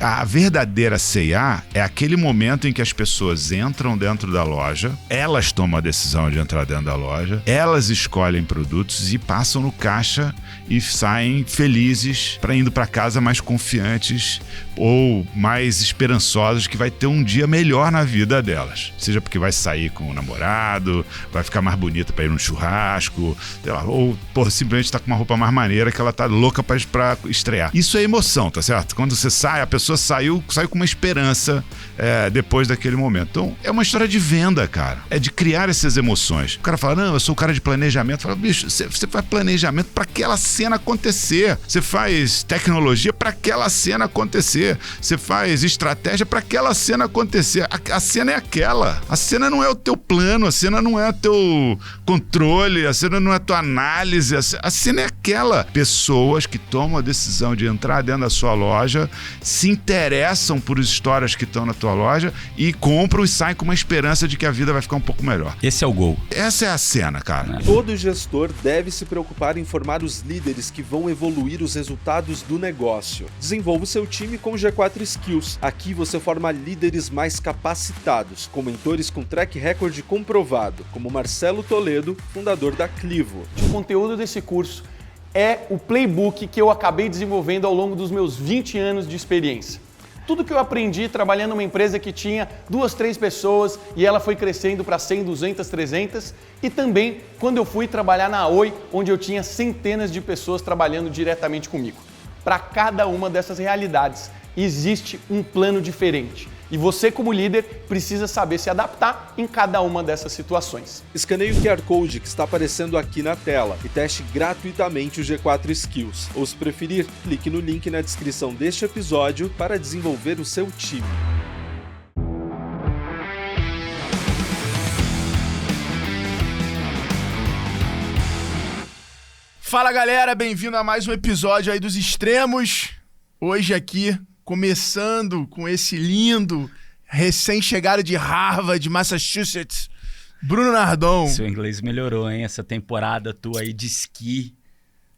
A verdadeira C&A é aquele momento em que as pessoas entram dentro da loja, elas tomam a decisão de entrar dentro da loja, elas escolhem produtos e passam no caixa e saem felizes para indo para casa mais confiantes ou mais esperançosas que vai ter um dia melhor na vida delas. Seja porque vai sair com o namorado, vai ficar mais bonita para ir num churrasco, sei lá, ou simplesmente tá com uma roupa mais maneira que ela tá louca para estrear. Isso é emoção, tá certo? Quando você sai, a pessoa saiu com uma esperança depois daquele momento. Então, é uma história de venda, cara. É de criar essas emoções. O cara fala, não, eu sou o cara de planejamento. Fala, bicho, você faz planejamento para aquela cena acontecer. Você faz tecnologia para aquela cena acontecer. Você faz estratégia para aquela cena acontecer. A cena é aquela. A cena não é o teu plano, a cena não é o teu controle, a cena não é a tua análise, a cena é aquela. Pessoas que tomam a decisão de entrar dentro da sua loja, se interessam por histórias que estão na tua loja e compram e saem com uma esperança de que a vida vai ficar um pouco melhor. Esse é o gol. Essa é a cena, cara. Todo gestor deve se preocupar em formar os líderes que vão evoluir os resultados do negócio. Desenvolva o seu time com G4 Skills. Aqui você forma líderes mais capacitados, com mentores com track record comprovado, como Marcelo Toledo, fundador da Clivo. O conteúdo desse curso é o playbook que eu acabei desenvolvendo ao longo dos meus 20 anos de experiência. Tudo que eu aprendi trabalhando numa empresa que tinha 2, 3 pessoas e ela foi crescendo para 100, 200, 300, e também quando eu fui trabalhar na Oi, onde eu tinha centenas de pessoas trabalhando diretamente comigo. Para cada uma dessas realidades existe um plano diferente. E você, como líder, precisa saber se adaptar em cada uma dessas situações. Escaneie o QR Code que está aparecendo aqui na tela e teste gratuitamente o G4 Skills. Ou, se preferir, clique no link na descrição deste episódio para desenvolver o seu time. Fala, galera, bem-vindo a mais um episódio aí dos Extremos. Hoje aqui, começando com esse lindo, recém-chegado de Harvard, Massachusetts, Bruno Nardon. Seu inglês melhorou, hein? Essa temporada tua aí de esqui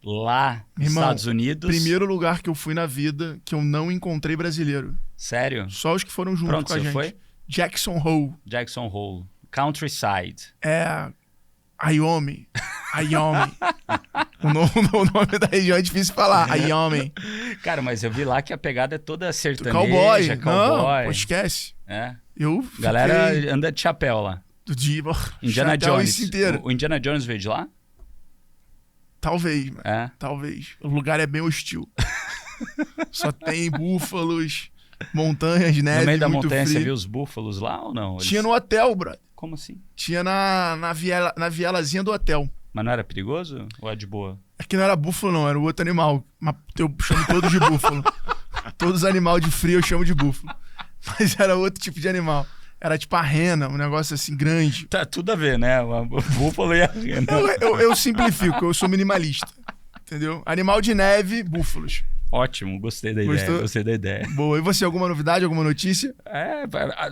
lá nos Irmão, Estados Unidos. Primeiro lugar que eu fui na vida que eu não encontrei brasileiro. Sério? Só os que foram junto Pronto, com a você gente. foi? Jackson Hole. Jackson Hole. Countryside. Wyoming. O nome da região é difícil de falar. Wyoming. Cara, mas eu vi lá que a pegada é toda sertaneja, Cowboy. cowboy. Não, esquece. É. Eu fiquei... Galera anda de chapéu lá. Indiana Jones. Inteiro. O Indiana Jones veio de lá? Talvez, mano. Talvez. O lugar é bem hostil. Só tem búfalos, montanhas, neve, no meio da muito montanha frio. Você viu os búfalos lá ou não? Tinha no hotel, brother. Como assim? Tinha na vielazinha do hotel. Mas não era perigoso ou é de boa? Aqui não era búfalo, não. Era o outro animal. Eu chamo todos de búfalo. Todos os animais de frio eu chamo de búfalo. Mas era outro tipo de animal. Era tipo a rena, um negócio assim grande. Tá tudo a ver, né? O búfalo e a rena. Eu simplifico, eu sou minimalista. Entendeu? Animal de neve, búfalos. Ótimo, gostei da ideia. Boa. E você, alguma novidade, alguma notícia?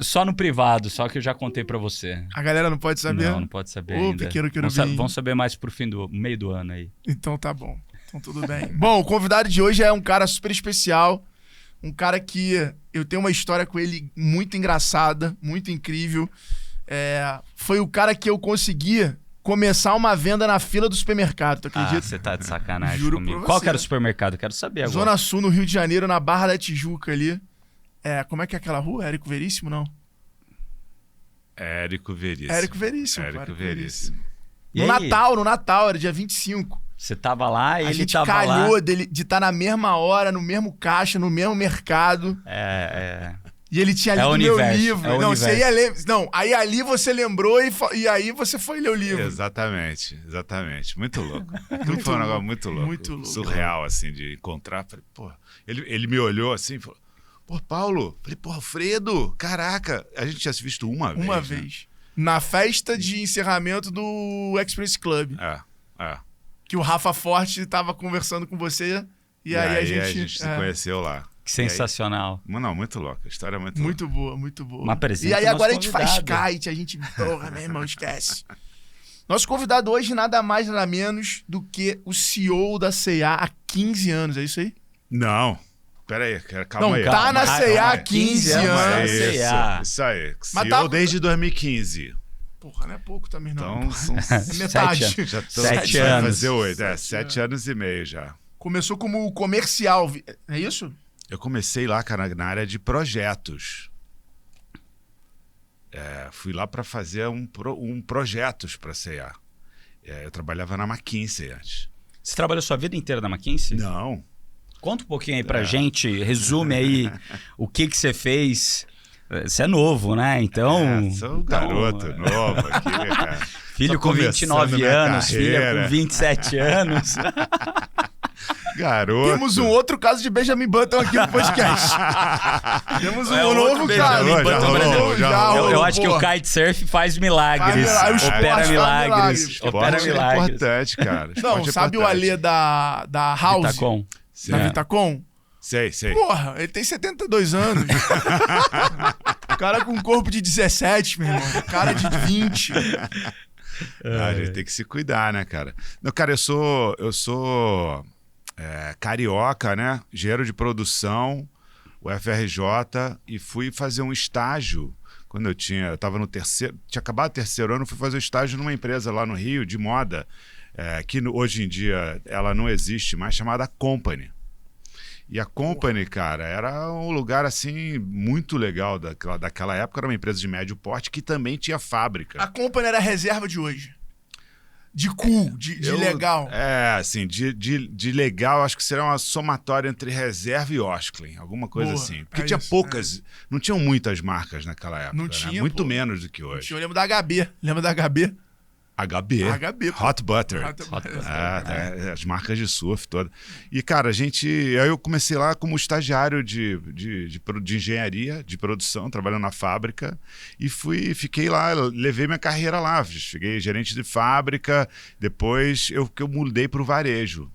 Só no privado, só que eu já contei pra você. A galera não pode saber? Não pode saber ainda. Pequeno Vão saber mais pro meio do ano aí. Então tá bom. Então tudo bem. Bom, o convidado de hoje é um cara super especial. Um cara que eu tenho uma história com ele muito engraçada, muito incrível. Foi o cara que eu consegui começar uma venda na fila do supermercado, tu acredita? Você tá de sacanagem Juro comigo. pra Qual você. que era o supermercado? Quero saber agora. Zona Sul, no Rio de Janeiro, na Barra da Tijuca ali. Como é que é aquela rua? Érico Veríssimo, não? Érico Veríssimo. Érico Veríssimo. E No aí? Natal, era dia 25. Você tava lá e A ele gente tava lá. calhou de estar na mesma hora, no mesmo caixa, no mesmo mercado. E ele tinha lido meu livro. Não, você ia ler. Não, aí ali você lembrou e aí você foi ler o livro. Exatamente. Muito louco. Aquilo foi um negócio muito louco. Muito louco. Surreal, assim, de encontrar. Falei, pô. Ele me olhou assim e falou: pô, Paulo. Falei, pô, Alfredo, caraca. A gente tinha se visto uma vez. Uma né? vez. Na festa de encerramento do Express Club. Que o Rafa Forte tava conversando com você. E aí a gente se conheceu lá. Que sensacional. Não, muito louco. A história é muito Muito louca. boa, muito boa. Uma presença E aí do agora a nosso gente faz convidado. kite, a gente... Porra, meu irmão, esquece. Nosso convidado hoje nada mais, nada menos do que o CEO da C&A há 15 anos, é isso aí? Não. Peraí, calma Não, aí. tá na C&A há 15 anos. anos. Isso aí. Mas CEO tá- desde 2015. Porra, não é pouco também, não. Então, são É metade. já tô, 7 vai anos. fazer 8. 7 anos e meio já. Começou como comercial, é isso? Eu comecei lá, cara, na área de projetos. Fui lá para fazer um projetos para a C&A. Eu trabalhava na McKinsey antes. Você trabalhou sua vida inteira na McKinsey? Não. Conta um pouquinho aí pra gente, resume aí o que você fez. Você é novo, né? Então... Sou um garoto novo aqui, cara. Filho Tô com começando 29 minha anos, filha carreira. com 27 anos. Garoto. Temos um outro caso de Benjamin Button aqui no podcast. Temos um outro novo Benjamin caso. Button Já brasileiro. rolou, Já já rolou. rolou, Eu acho que o porra. kitesurf faz milagres. Faz milagres, o esporte Opera faz milagres. milagres. Opera Esporte é milagres. importante, cara. Não, Esporte é sabe o importante. Alê da House? Vitacom. Da É. Vitacom? Sei. Porra, ele tem 72 anos. O cara com um corpo de 17, meu irmão. Cara de 20. A gente tem que se cuidar, né, cara? Não, cara, eu sou carioca, né? Engenheiro de produção, UFRJ, e fui fazer um estágio quando eu tava no terceiro, tinha acabado o terceiro ano, fui fazer um estágio numa empresa lá no Rio de moda, que hoje em dia ela não existe mais, chamada Company. E a Company, cara, era um lugar assim muito legal daquela época, era uma empresa de médio porte que também tinha fábrica. A Company era a reserva de hoje. De cool, de legal. Assim, de legal, acho que seria uma somatória entre reserva e Osklin, alguma coisa Boa, assim. Porque é tinha isso, poucas, não tinham muitas marcas naquela época, Não né? tinha, Muito pô. menos do que hoje. Eu lembro da HB. Lembra da HB? HB, pô. Hot Butter. Hot Butter. As marcas de surf todas. E, cara, aí eu comecei lá como estagiário de engenharia, de produção, trabalhando na fábrica, e fiquei lá, levei minha carreira lá. Cheguei gerente de fábrica, depois eu mudei para o varejo.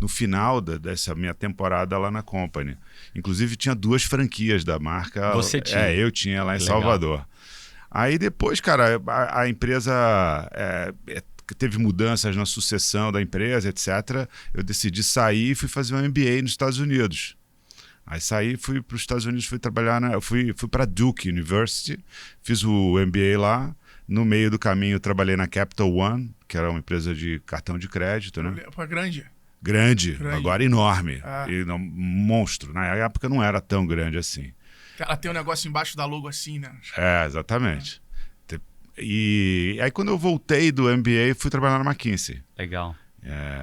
No final dessa minha temporada lá na Company. Inclusive, tinha 2 franquias da marca. Você tinha? Eu tinha lá em Legal. Salvador. Aí depois, cara, a empresa teve mudanças na sucessão da empresa, etc. Eu decidi sair e fui fazer um MBA nos Estados Unidos. Aí saí, fui para os Estados Unidos, fui trabalhar, fui para Duke University, fiz o MBA lá. No meio do caminho, trabalhei na Capital One, que era uma empresa de cartão de crédito, né? Pô, grande. Grande, agora enorme. Ah. E monstro. Na época não era tão grande assim. Ela tem um negócio embaixo da logo assim, né? Exatamente. E aí quando eu voltei do MBA, fui trabalhar na McKinsey. Legal.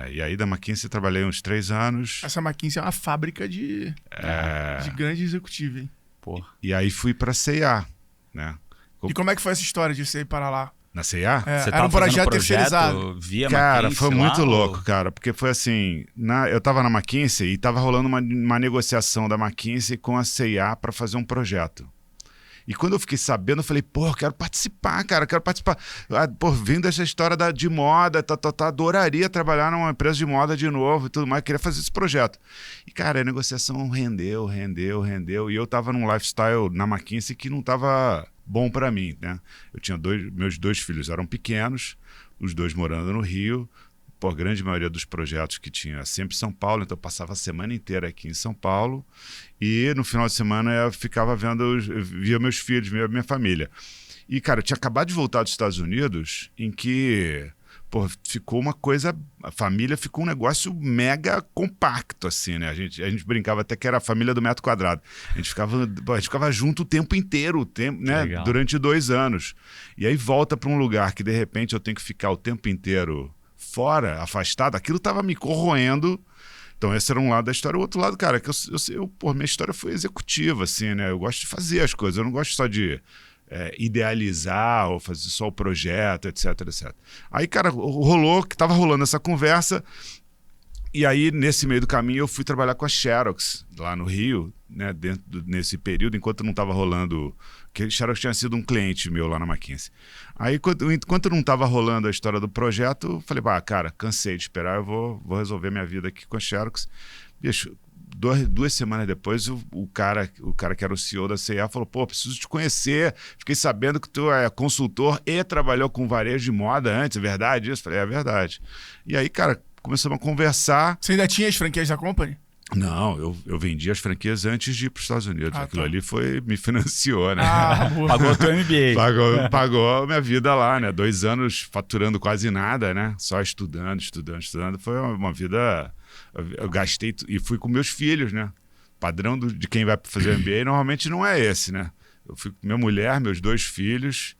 E aí da McKinsey trabalhei uns 3 anos. Essa McKinsey é uma fábrica de grande executivo, hein? Porra. E aí fui pra C&A, né? E como é que foi essa história de você ir para lá? Na C&A? Você Era tava um projeto fazendo terceirizado. via Cara, McKinsey foi muito lá, louco, ou- cara, porque foi assim, eu tava na McKinsey e tava rolando uma negociação da McKinsey com a C&A para fazer um projeto. E quando eu fiquei sabendo, eu falei, pô, quero participar, cara, quero participar. Vindo essa história de moda, adoraria trabalhar numa empresa de moda de novo e tudo mais, queria fazer esse projeto. E, cara, a negociação rendeu, e eu tava num lifestyle na McKinsey que não tava bom para mim, né? Eu tinha meus 2 filhos eram pequenos, os 2 morando no Rio. Pô, a grande maioria dos projetos que tinha sempre em São Paulo, então eu passava a semana inteira aqui em São Paulo e no final de semana eu ficava via meus filhos, via minha família. E, cara, eu tinha acabado de voltar dos Estados Unidos, em que, pô, ficou uma coisa, a família ficou um negócio mega compacto, assim, né? A gente brincava até que era a família do metro quadrado. A gente ficava junto o tempo inteiro, né? Legal. Durante 2 anos. E aí volta para um lugar que, de repente, eu tenho que ficar o tempo inteiro fora, afastado, aquilo tava me corroendo. Então esse era um lado da história. O outro lado, cara, que minha história foi executiva, assim, né? Eu gosto de fazer as coisas, eu não gosto só de idealizar ou fazer só o projeto, etc, etc. Aí, cara, tava rolando essa conversa. E aí, nesse meio do caminho, eu fui trabalhar com a Xerox, lá no Rio, né, nesse período, enquanto não estava rolando... Porque a Xerox tinha sido um cliente meu lá na McKinsey. Aí, enquanto não estava rolando a história do projeto, eu falei, cara, cansei de esperar, eu vou resolver minha vida aqui com a Xerox. Bicho, 2 semanas depois, o cara que era o CEO da C&A falou, pô, preciso te conhecer, fiquei sabendo que tu é consultor e trabalhou com varejo de moda antes, é verdade isso? Eu falei, é verdade. E aí, cara, começamos a conversar. Você ainda tinha as franquias da Company? Não, eu vendi as franquias antes de ir para os Estados Unidos. Ah, Aquilo tá. ali me financiou, né? Boa. Pagou o teu MBA. Pagou a minha vida lá, né? 2 anos faturando quase nada, né? Só estudando. Foi uma vida... Eu gastei... E fui com meus filhos, né? Padrão de quem vai fazer MBA normalmente não é esse, né? Eu fui com minha mulher, meus 2 filhos...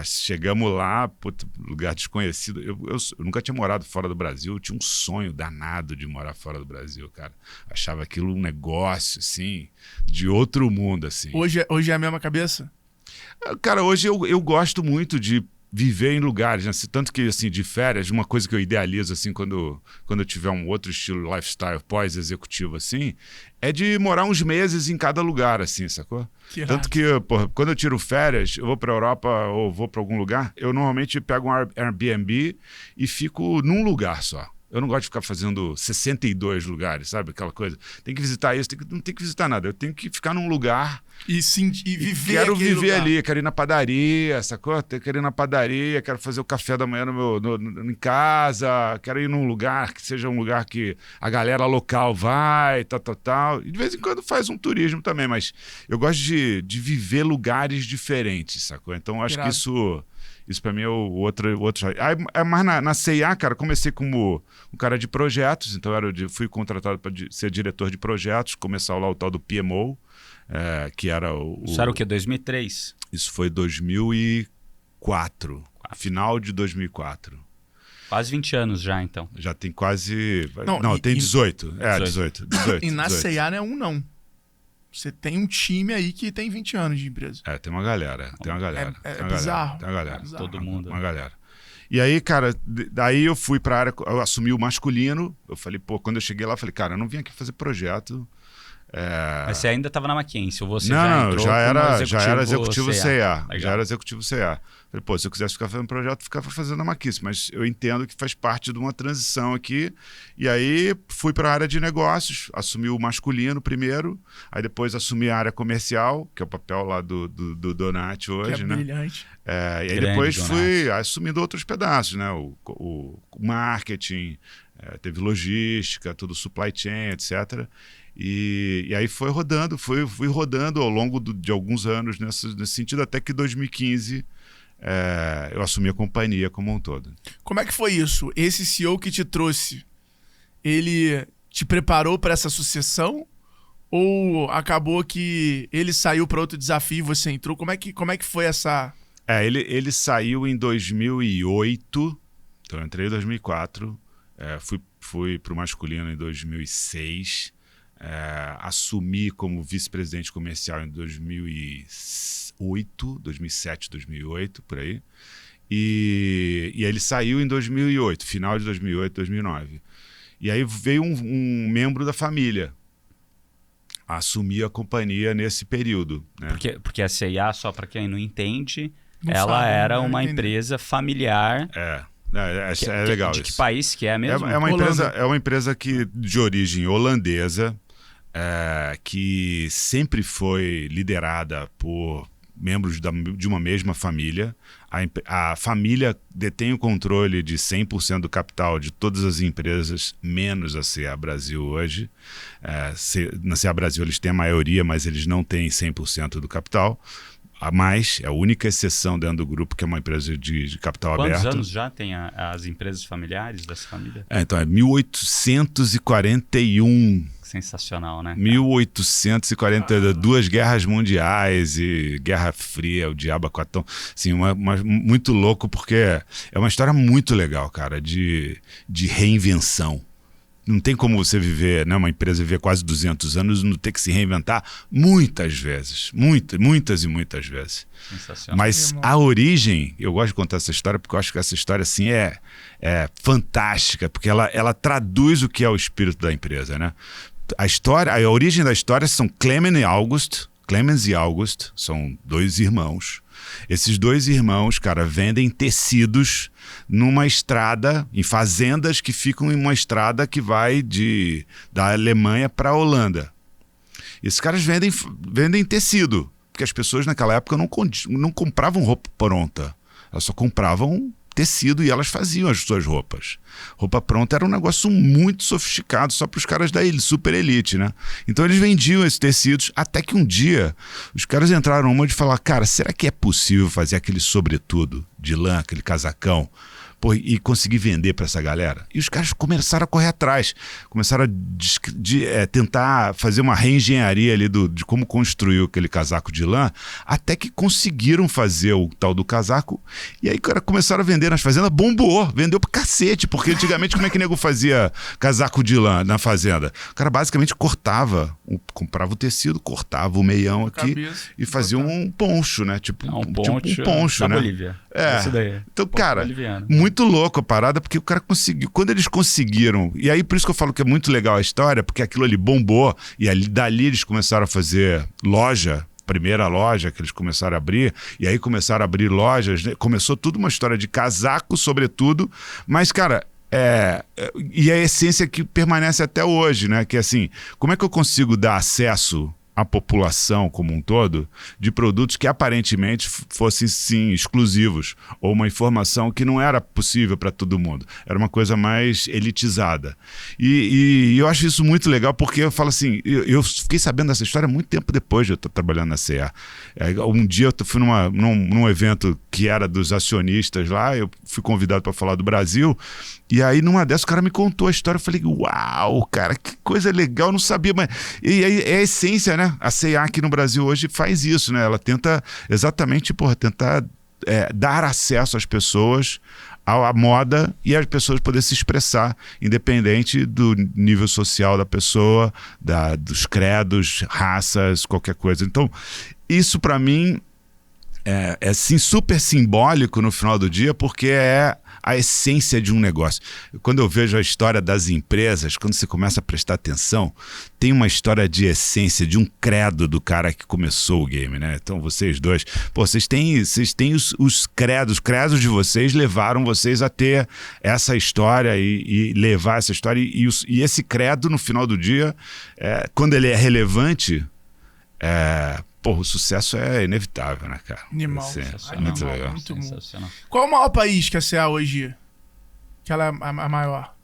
chegamos lá, lugar desconhecido. Eu nunca tinha morado fora do Brasil. Eu tinha um sonho danado de morar fora do Brasil, cara. Achava aquilo um negócio, assim, de outro mundo, assim. Hoje é a mesma cabeça? Cara, hoje eu gosto muito de viver em lugares, né? Tanto que, assim, de férias, uma coisa que eu idealizo, assim, quando eu tiver um outro estilo lifestyle pós-executivo, assim, é de morar uns meses em cada lugar, assim, sacou? Tanto que, porra, quando eu tiro férias, eu vou pra Europa ou vou pra algum lugar, eu normalmente pego um Airbnb e fico num lugar só. Eu não gosto de ficar fazendo 62 lugares, sabe? Aquela coisa. Tem que visitar isso, não tem que visitar nada. Eu tenho que ficar num lugar... E viver Quero aquele viver lugar. ali, quero ir na padaria, sacou? Quero ir na padaria, quero fazer o café da manhã em casa, quero ir num lugar que seja um lugar que a galera local vai, tal. E de vez em quando faz um turismo também, mas eu gosto de viver lugares diferentes, sacou? Então acho que isso pra mim é o outro. Mas na C&A, cara, comecei como um cara de projetos, então fui contratado para ser diretor de projetos, começar lá o tal do PMO, que era Isso era o quê? 2003? Isso foi 2004, final de 2004. Quase 20 anos já, então. Já tem quase... Não, tem 18. 18. E na C&A não é não. Você tem um time aí que tem 20 anos de empresa. Tem uma galera. É bizarro. Tem uma galera. Bizarro. Todo mundo. Uma galera. E aí, cara, daí eu fui pra área, eu assumi o masculino. Eu falei, quando eu cheguei lá, eu falei, cara, eu não vim aqui fazer projeto. Mas você ainda estava na McKinsey, ou você Não, entrou já era como executivo C&A? CA. Já era executivo CA. Falei, se eu quisesse ficar fazendo projeto, ficava fazendo a McKinsey. Mas eu entendo que faz parte de uma transição aqui. E aí fui para a área de negócios, assumi o masculino primeiro, aí depois assumi a área comercial, que é o papel lá do Donati hoje, Que é né? brilhante. E aí Grande depois Donati. fui assumindo outros pedaços, né? O marketing, teve logística, tudo supply chain, etc. E aí fui rodando ao longo de alguns anos nesse sentido, até que em 2015 eu assumi a companhia como um todo. Como é que foi isso? Esse CEO que te trouxe, ele te preparou para essa sucessão? Ou acabou que ele saiu para outro desafio e você entrou? Como é que foi essa... Ele saiu em 2008, então eu entrei em 2004, fui para o masculino em 2006, assumi como vice-presidente comercial em 2007, 2008, por aí. E ele saiu em 2008, final de 2008, 2009. E aí veio um membro da família assumir a companhia nesse período, né? Porque a C&A, só para quem não entende, Não ela sabe, era não uma entende. empresa familiar. É legal De isso. que país que é mesmo? É uma empresa de origem holandesa, que sempre foi liderada por membros de uma mesma família. A família detém o controle de 100% do capital de todas as empresas, menos a C&A Brasil hoje. Na C&A Brasil eles têm a maioria, mas eles não têm 100% do capital. A Mais é a única exceção dentro do grupo, que é uma empresa de capital aberto. Quantos anos já tem as empresas familiares dessa família? Então é 1841. Sensacional, né? 1842 guerras mundiais e Guerra Fria, o diabo quatão. Assim, muito louco, porque é uma história muito legal, cara, de reinvenção. Não tem como você viver, né, uma empresa viver quase 200 anos e não ter que se reinventar muitas vezes. Muitas e muitas vezes. Sensacional. Mas a origem, eu gosto de contar essa história porque eu acho que essa história assim é fantástica, porque ela traduz o que é o espírito da empresa, né? A origem da história são Clemens e August, são 2 irmãos. Esses 2 irmãos, cara, vendem tecidos numa estrada, em fazendas que ficam em uma estrada que vai da Alemanha para a Holanda. Esses caras vendem tecido, porque as pessoas naquela época não compravam roupa pronta, elas só compravam tecido e elas faziam as suas roupas. Roupa pronta era um negócio muito sofisticado, só para os caras da super elite, né? Então eles vendiam esses tecidos, até que um dia os caras entraram numa de falar, cara, será que é possível fazer aquele sobretudo de lã, aquele casacão, pô, e conseguir vender para essa galera? E os caras começaram a correr atrás, começaram a tentar fazer uma reengenharia ali de como construir aquele casaco de lã, até que conseguiram fazer o tal do casaco, e aí cara, começaram a vender nas fazendas, bombou, vendeu pro cacete, porque antigamente como é que nego fazia casaco de lã na fazenda? O cara basicamente comprava o tecido, cortava o meião aqui e fazia um poncho, né? Tipo um poncho, da né? Bolívia. É. Daí. Então, cara, Boliviano. muito louco a parada, porque o cara conseguiu. Quando eles conseguiram, e aí por isso que eu falo que é muito legal a história, porque aquilo ali bombou, e dali eles começaram a fazer primeira loja que eles começaram a abrir, e aí começaram a abrir lojas, né? Começou tudo uma história de casaco, sobretudo, mas, cara, e a essência que permanece até hoje, né? Que é assim, como é que eu consigo dar acesso à população como um todo de produtos que aparentemente fossem sim exclusivos, ou uma informação que não era possível para todo mundo, era uma coisa mais elitizada, e eu acho isso muito legal, porque eu falo assim, eu fiquei sabendo dessa história muito tempo depois de eu estar trabalhando na CA. Um dia eu fui num evento que era dos acionistas lá, eu fui convidado para falar do Brasil, e aí numa dessas o cara me contou a história, eu falei, uau, cara, que coisa legal, eu não sabia, mas e aí é a essência, né? A C&A aqui no Brasil hoje faz isso, né? Ela tenta exatamente, tentar dar acesso às pessoas à moda e as pessoas poderem se expressar, independente do nível social da pessoa, dos credos, raças, qualquer coisa. Então, isso para mim é assim, super simbólico no final do dia, porque é a essência de um negócio. Quando eu vejo a história das empresas, quando você começa a prestar atenção, tem uma história de essência, de um credo do cara que começou o game, né? Então vocês dois, vocês têm os credos de vocês levaram vocês a ter essa história e levar essa história, e esse credo no final do dia, quando ele é relevante, o sucesso é inevitável, né, cara? Animal. É muito legal. Muito bom. Qual é o maior país que a CA hoje? Que ela é a maior?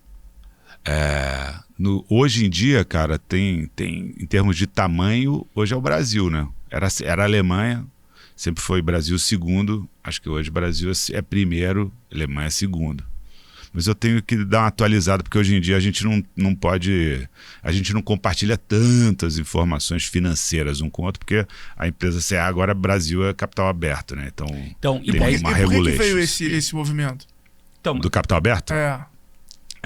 Hoje em dia, cara, tem em termos de tamanho, hoje é o Brasil, né? Era a Alemanha, sempre foi Brasil segundo, acho que hoje Brasil é primeiro, Alemanha é segundo. Mas eu tenho que dar uma atualizada, porque hoje em dia a gente não pode... A gente não compartilha tantas informações financeiras um com o outro, porque a empresa CA agora, Brasil, é capital aberto, né? Então tem uma regulation. Por que veio esse movimento? Do capital aberto? É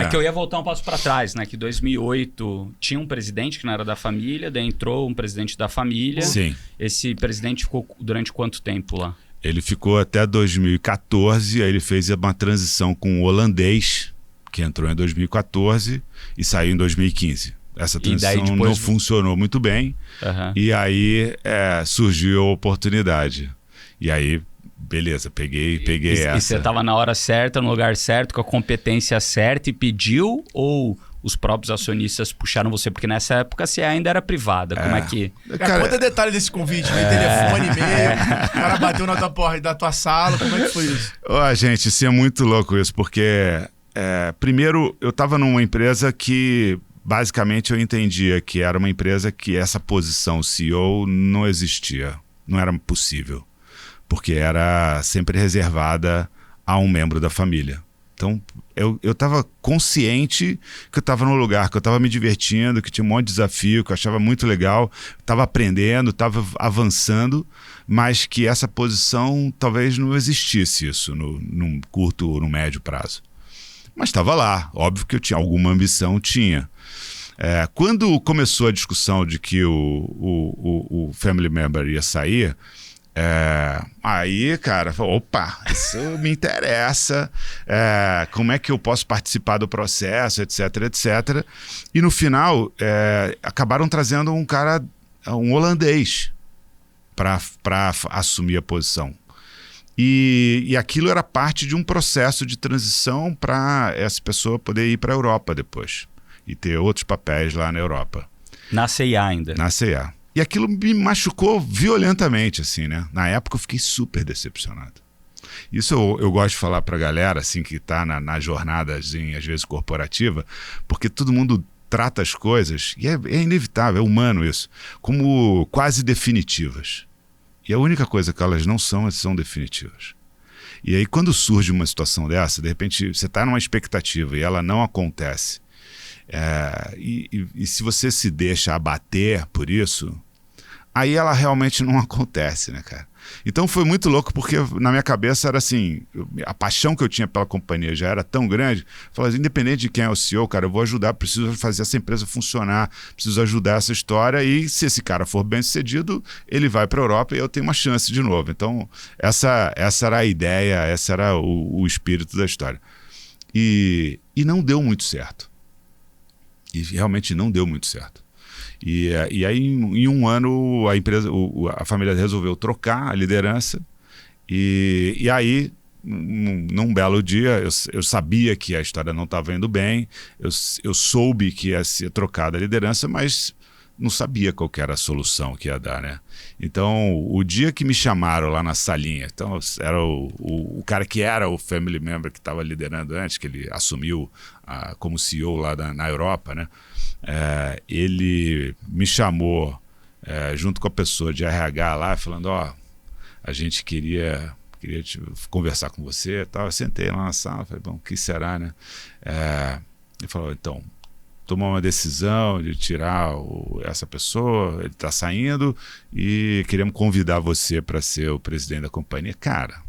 que eu ia voltar um passo para trás, né? Que em 2008 tinha um presidente que não era da família, daí entrou um presidente da família. Sim. Esse presidente ficou durante quanto tempo lá? Ele ficou até 2014, aí ele fez uma transição com o holandês, que entrou em 2014 e saiu em 2015. Essa transição não funcionou muito bem, e aí surgiu a oportunidade. E aí, beleza, peguei essa. E você estava na hora certa, no lugar certo, com a competência certa e pediu, ou os próprios acionistas puxaram você? Porque nessa época você ainda era privada. Como é que... Conta detalhe desse convite, telefone, e-mail, o cara bateu na tua porta da tua sala, como é que foi isso? Gente, isso é muito louco isso, porque primeiro eu estava numa empresa que basicamente eu entendia que era uma empresa que essa posição CEO não existia, não era possível, porque era sempre reservada a um membro da família. Então, eu estava consciente que eu estava num lugar que eu estava me divertindo, que tinha um monte de desafio, que eu achava muito legal, estava aprendendo, estava avançando, mas que essa posição talvez não existisse isso num curto ou no médio prazo. Mas estava lá, óbvio que eu tinha alguma ambição, tinha. Quando começou a discussão de que o family member ia sair, aí, cara, opa, isso me interessa, como é que eu posso participar do processo, etc, etc. E no final, acabaram trazendo um holandês para assumir a posição. E aquilo era parte de um processo de transição para essa pessoa poder ir para a Europa depois e ter outros papéis lá na Europa. Na C&A ainda? Na C&A. E aquilo me machucou violentamente, assim, né? Na época eu fiquei super decepcionado. Isso eu gosto de falar pra galera, assim, que tá na jornada, assim, às vezes, corporativa, porque todo mundo trata as coisas, e é inevitável, é humano isso, como quase definitivas. E a única coisa que elas não são definitivas. E aí, quando surge uma situação dessa, de repente, você está numa expectativa e ela não acontece, e se você se deixa abater por isso, aí ela realmente não acontece, né, cara? Então foi muito louco, porque na minha cabeça era assim, a paixão que eu tinha pela companhia já era tão grande, eu falava assim, independente de quem é o CEO, cara, eu vou ajudar, preciso fazer essa empresa funcionar, preciso ajudar essa história, e se esse cara for bem sucedido, ele vai para a Europa e eu tenho uma chance de novo. Então essa era a ideia, esse era o espírito da história. E não deu muito certo. E realmente não deu muito certo. E aí, em um ano, a família resolveu trocar a liderança. E aí, num belo dia, eu sabia que a história não estava indo bem. Eu soube que ia ser trocada a liderança, mas não sabia qual que era a solução que ia dar, né? Então, o dia que me chamaram lá na salinha, então era o cara que era o family member que estava liderando antes, que ele assumiu como CEO lá na Europa, né? Ele me chamou junto com a pessoa de RH lá, falando, a gente queria conversar com você e tal. Eu sentei lá na sala, falei, bom, o que será, né? Ele falou, então, tomou uma decisão de tirar essa pessoa, ele está saindo e queremos convidar você para ser o presidente da companhia. Cara,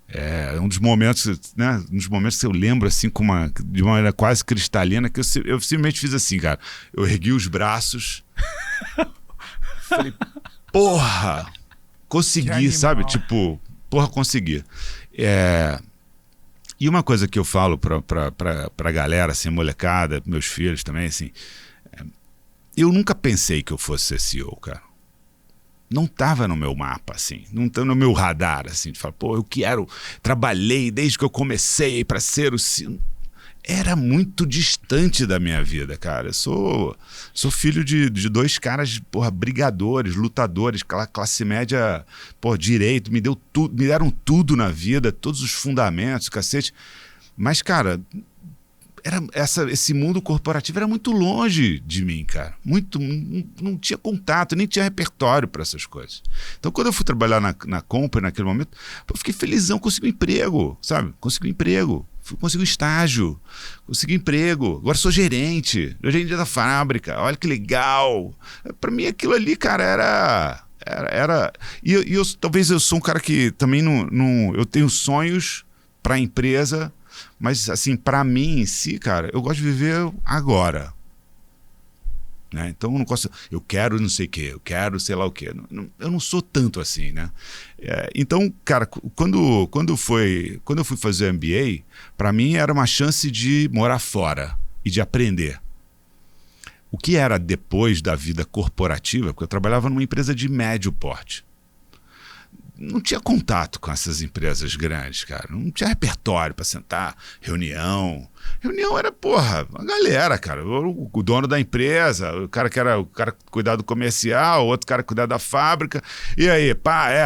é um dos momentos, né? Um dos momentos que eu lembro assim de uma maneira quase cristalina, que eu simplesmente fiz assim, cara. Eu ergui os braços, falei, porra, consegui, sabe? Tipo, porra, consegui. E uma coisa que eu falo pra galera, assim, molecada, meus filhos também, assim, eu nunca pensei que eu fosse ser CEO, cara. Não estava no meu mapa, assim, não estava no meu radar, assim, de falar, pô, trabalhei desde que eu comecei para ser o CEO. Era muito distante da minha vida, cara. Eu sou filho de dois caras, porra, brigadores, lutadores, classe média, porra, direito, me deram tudo na vida, todos os fundamentos, cacete. Mas, cara, esse mundo corporativo era muito longe de mim, cara. Não tinha contato, nem tinha repertório para essas coisas. Então, quando eu fui trabalhar na Company, naquele momento, eu fiquei felizão, consegui um emprego, sabe? Consegui um emprego. Consegui um estágio, consegui emprego, agora sou gerente da fábrica, olha que legal. Para mim aquilo ali, cara, era talvez eu sou um cara que também eu tenho sonhos para a empresa, mas assim, para mim em si, cara, eu gosto de viver agora. Né? Então eu quero não sei o que, eu quero sei lá o que, eu não sou tanto assim, né? Então, cara, quando eu fui fazer MBA, para mim era uma chance de morar fora e de aprender. O que era depois da vida corporativa, porque eu trabalhava numa empresa de médio porte. Não tinha contato com essas empresas grandes, cara. Não tinha repertório para sentar, reunião. Reunião era, porra, a galera, cara. O dono da empresa, o cara que cuidava do comercial, o outro cara que cuidava da fábrica. E aí,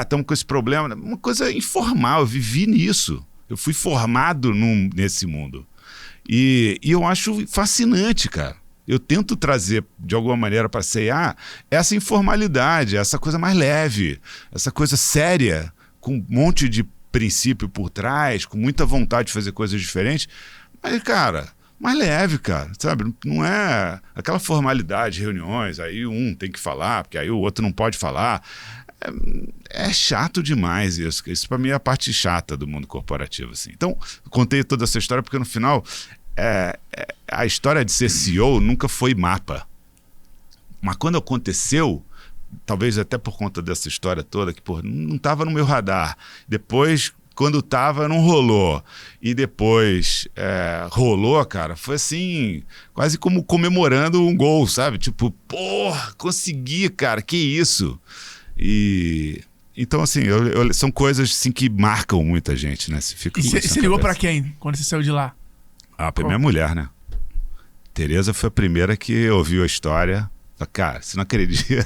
estamos com esse problema. Uma coisa informal, eu vivi nisso. Eu fui formado nesse mundo. E eu acho fascinante, cara. Eu tento trazer, de alguma maneira, para a C&A essa informalidade, essa coisa mais leve, essa coisa séria, com um monte de princípio por trás, com muita vontade de fazer coisas diferentes. Mas, cara, mais leve, cara, sabe? Não é aquela formalidade, reuniões, aí um tem que falar, porque aí o outro não pode falar. É chato demais isso. Isso, para mim, é a parte chata do mundo corporativo, assim. Então, contei toda essa história porque, no final... a história de ser CEO nunca foi mapa. Mas quando aconteceu, talvez até por conta dessa história toda, que não estava no meu radar. Depois, quando estava, não rolou. E depois rolou, cara, foi assim, quase como comemorando um gol, sabe? Tipo, porra, consegui, cara, que isso? Então, assim, são coisas assim, que marcam muita gente, né? Você ligou para quem quando você saiu de lá? Pra minha mulher, né? Tereza foi a primeira que ouviu a história. Falei, cara, você não acredita.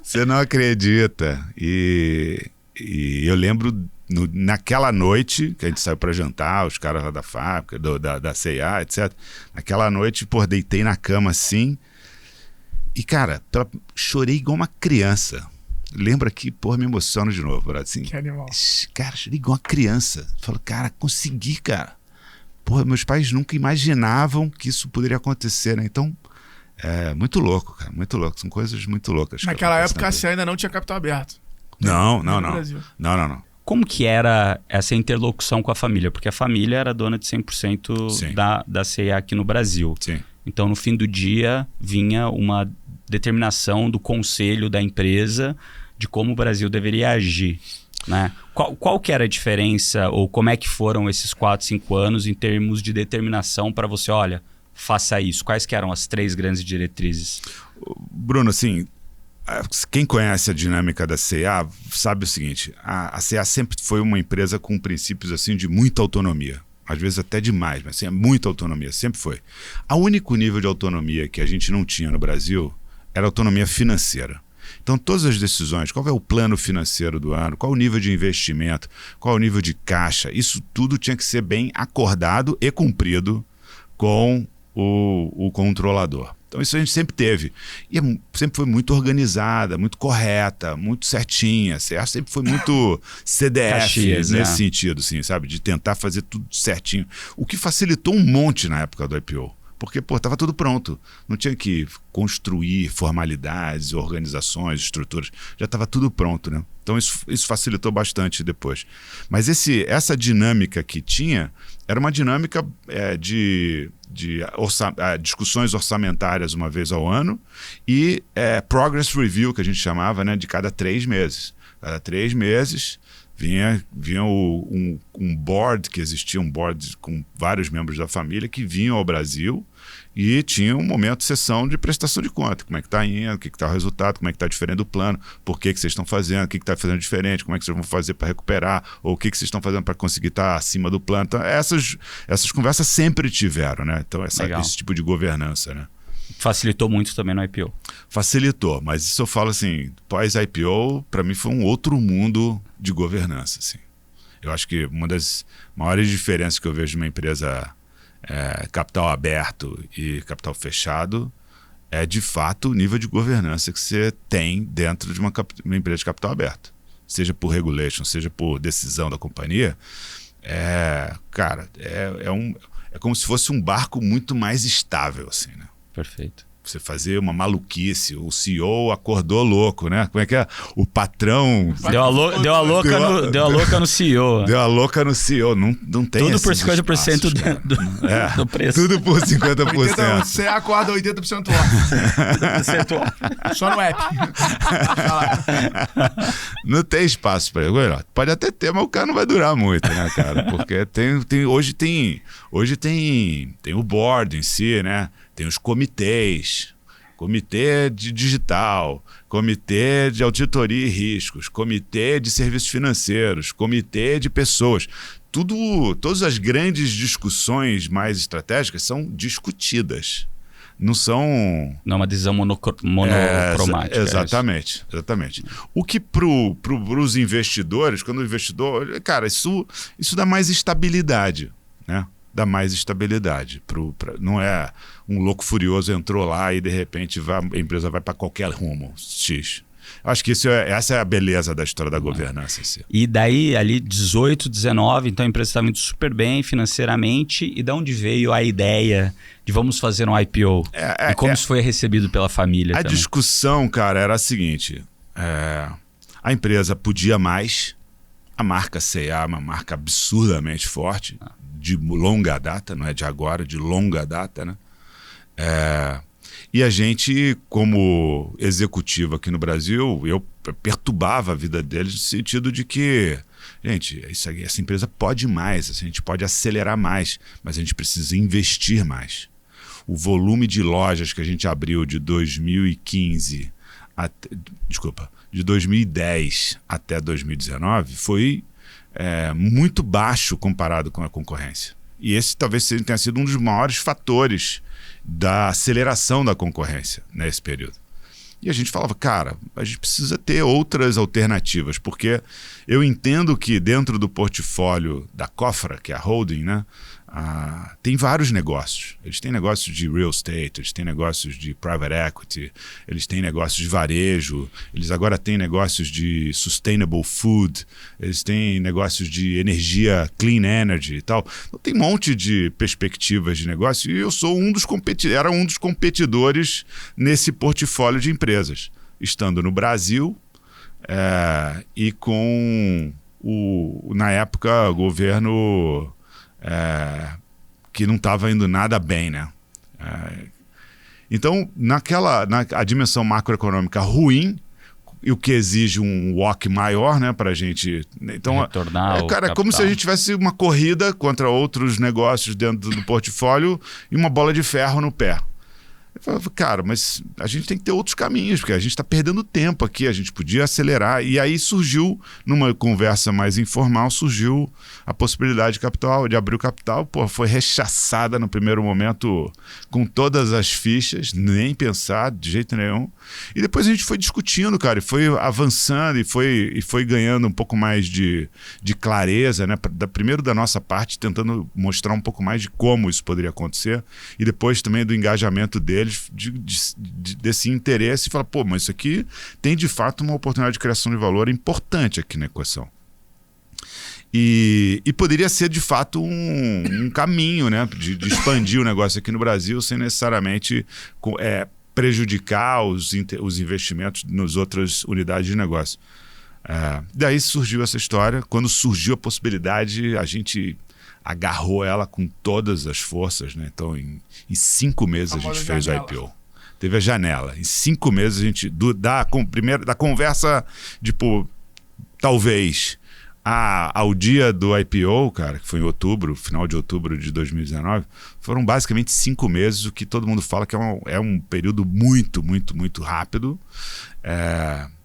Você não acredita. E E eu lembro naquela noite que a gente saiu para jantar, os caras lá da fábrica, da C&A, etc. Naquela noite, pô, deitei na cama assim e, cara, chorei igual uma criança. Lembra que, pô, me emociono de novo, bro, assim. Que animal. Cara, chorei igual uma criança. Falo, cara, consegui, cara. Pô, meus pais nunca imaginavam que isso poderia acontecer, né? Então, é muito louco, cara, muito louco. São coisas muito loucas. Naquela época, a C&A ainda não tinha capital aberto. Não. No Brasil. Não. Como que era essa interlocução com a família? Porque a família era dona de 100% Sim. da C&A aqui no Brasil. Sim. Então, no fim do dia, vinha uma determinação do conselho da empresa de como o Brasil deveria agir, né? Qual que era a diferença ou como é que foram esses 4, 5 anos em termos de determinação para você, olha, faça isso? Quais que eram as 3 grandes diretrizes? Bruno, assim, quem conhece a dinâmica da C&A sabe o seguinte, a C&A sempre foi uma empresa com princípios assim de muita autonomia. Às vezes até demais, mas assim, é muita autonomia, sempre foi. O único nível de autonomia que a gente não tinha no Brasil era autonomia financeira. Então, todas as decisões, qual é o plano financeiro do ano, qual o nível de investimento, qual o nível de caixa, isso tudo tinha que ser bem acordado e cumprido com o controlador. Então, isso a gente sempre teve. E sempre foi muito organizada, muito correta, muito certinha. Sempre foi muito CDF Caxias, nesse né? sentido, assim, sabe? De tentar fazer tudo certinho. O que facilitou um monte na época do IPO. Porque, pô, estava tudo pronto. Não tinha que construir formalidades, organizações, estruturas. Já estava tudo pronto, né? Então isso facilitou bastante depois. Mas essa dinâmica que tinha era uma dinâmica de discussões orçamentárias uma vez ao ano e progress review, que a gente chamava, né, de cada 3 meses. Cada 3 meses vinha um board, que existia um board com vários membros da família que vinham ao Brasil e tinha um momento de sessão de prestação de conta. Como é que está indo, o que está o resultado, como é que está diferente do plano, por que vocês estão fazendo, o que está fazendo diferente, como é que vocês vão fazer para recuperar, ou o que vocês estão fazendo para conseguir estar acima do plano. Então, essas conversas sempre tiveram, né? Então, esse tipo de governança, né? Facilitou muito também no IPO. Facilitou, mas isso eu falo assim, pós-IPO, para mim foi um outro mundo de governança, assim. Eu acho que uma das maiores diferenças que eu vejo de uma empresa capital aberto e capital fechado é, de fato, o nível de governança que você tem dentro de uma empresa de capital aberto. Seja por regulation, seja por decisão da companhia. Cara, é como se fosse um barco muito mais estável, assim, né? Perfeito. Você fazer uma maluquice, o CEO acordou louco, né? Como é que é? O patrão... Deu a louca no CEO. Deu a louca no CEO, não tem tudo por esses 50% espaços, do preço. Tudo por 50%. Você acorda 80% off. Só no app. Não tem espaço para ele. Pode até ter, mas o cara não vai durar muito, né, cara? Porque hoje tem o board em si, né? Tem os comitês, comitê de digital, comitê de auditoria e riscos, comitê de serviços financeiros, comitê de pessoas. Todas as grandes discussões mais estratégicas são discutidas. Não são... Não é uma decisão monocromática. Exatamente. O que para os investidores, quando o investidor... Cara, isso dá mais estabilidade, né? Dá mais estabilidade. Não é um louco furioso entrou lá e de repente a empresa vai para qualquer rumo X. Acho que essa é a beleza da história da governança. Assim. E daí, ali, 18, 19, então a empresa estava indo super bem financeiramente. E de onde veio a ideia de vamos fazer um IPO? E como isso foi recebido pela família também? Discussão, cara, era a seguinte. A empresa podia mais. A marca C&A é uma marca absurdamente forte. De longa data, não é de agora, de longa data, né? E a gente, como executivo aqui no Brasil, eu perturbava a vida deles no sentido de que, gente, essa empresa pode mais, a gente pode acelerar mais, mas a gente precisa investir mais. O volume de lojas que a gente abriu de 2015 de 2010 até 2019 foi muito baixo comparado com a concorrência. E esse talvez tenha sido um dos maiores fatores da aceleração da concorrência nesse período. E a gente falava, cara, a gente precisa ter outras alternativas, porque eu entendo que dentro do portfólio da Cofra, que é a holding, né, tem vários negócios. Eles têm negócios de real estate, eles têm negócios de private equity, eles têm negócios de varejo, eles agora têm negócios de sustainable food, eles têm negócios de energia, clean energy e tal. Então tem um monte de perspectivas de negócio e eu sou era um dos competidores nesse portfólio de empresas, estando no Brasil e com na época, o governo que não estava indo nada bem, né? Então, a dimensão macroeconômica ruim, e o que exige um walk maior, né, para a gente... Então, retornar cara, é como se a gente tivesse uma corrida contra outros negócios dentro do portfólio e uma bola de ferro no pé. Eu falava, cara, mas a gente tem que ter outros caminhos, porque a gente está perdendo tempo aqui, a gente podia acelerar. E aí surgiu, numa conversa mais informal, surgiu a possibilidade de abrir o capital. Pô, foi rechaçada no primeiro momento com todas as fichas, nem pensar de jeito nenhum. E depois a gente foi discutindo, cara, e foi avançando e foi ganhando um pouco mais de clareza, né? Primeiro da nossa parte, tentando mostrar um pouco mais de como isso poderia acontecer, e depois também do engajamento deles, desse interesse, e falar, pô, mas isso aqui tem de fato uma oportunidade de criação de valor importante aqui na equação. E poderia ser de fato um caminho, né, de expandir o negócio aqui no Brasil sem necessariamente prejudicar os investimentos nas outras unidades de negócio. Daí surgiu essa história. Quando surgiu a possibilidade, a gente agarrou ela com todas as forças, né? Então, em 5 meses a gente fez o IPO. Teve a janela. Em 5 meses a gente, da conversa, tipo, talvez, ao dia do IPO, cara, que foi em outubro, final de outubro de 2019, foram basicamente 5 meses, o que todo mundo fala que é um período muito, muito, muito rápido,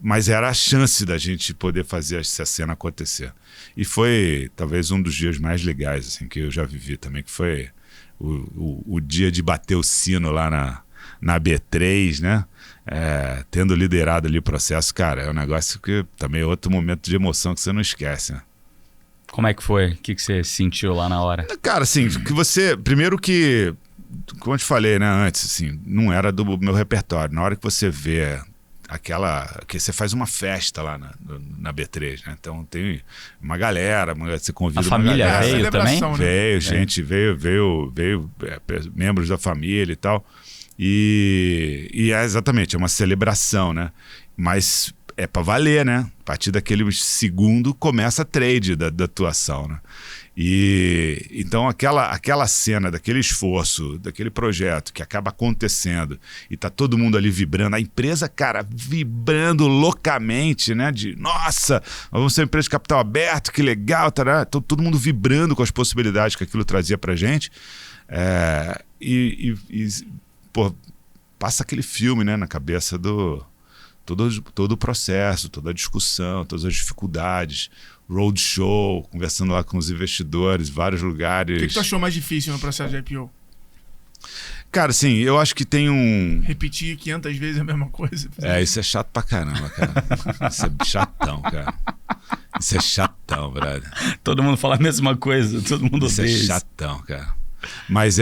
mas era a chance da gente poder fazer essa cena acontecer. E foi talvez um dos dias mais legais assim, que eu já vivi também, que foi o dia de bater o sino lá na B3, né? Tendo liderado ali o processo, cara, é um negócio que também é outro momento de emoção que você não esquece, né? Como é que foi? O que você sentiu lá na hora? Cara, assim, que você... Primeiro que, como eu te falei, né, antes, assim, não era do meu repertório. Na hora que você vê que você faz uma festa lá na B3, né? Então tem uma galera, você convida a família uma galera. veio também? Né? Veio, gente, veio membros da família e tal. E exatamente, é uma celebração, né? Mas é para valer, né? A partir daquele segundo começa a trade da atuação, né? E então aquela cena, daquele esforço, daquele projeto que acaba acontecendo e tá todo mundo ali vibrando, a empresa, cara, vibrando loucamente, né? De nossa, nós vamos ser uma empresa de capital aberto, que legal, tá? Todo mundo vibrando com as possibilidades que aquilo trazia pra gente. Pô, passa aquele filme, né, na cabeça todo o processo, toda a discussão, todas as dificuldades, roadshow, conversando lá com os investidores, vários lugares. O que tu achou mais difícil no processo de IPO? Cara, assim, eu acho que tem Repetir 500 vezes a mesma coisa. Isso é chato pra caramba, cara. Isso é chatão, cara. Isso é chatão, brother. Todo mundo fala a mesma coisa, todo mundo odeia isso. Isso é chatão, cara. Mas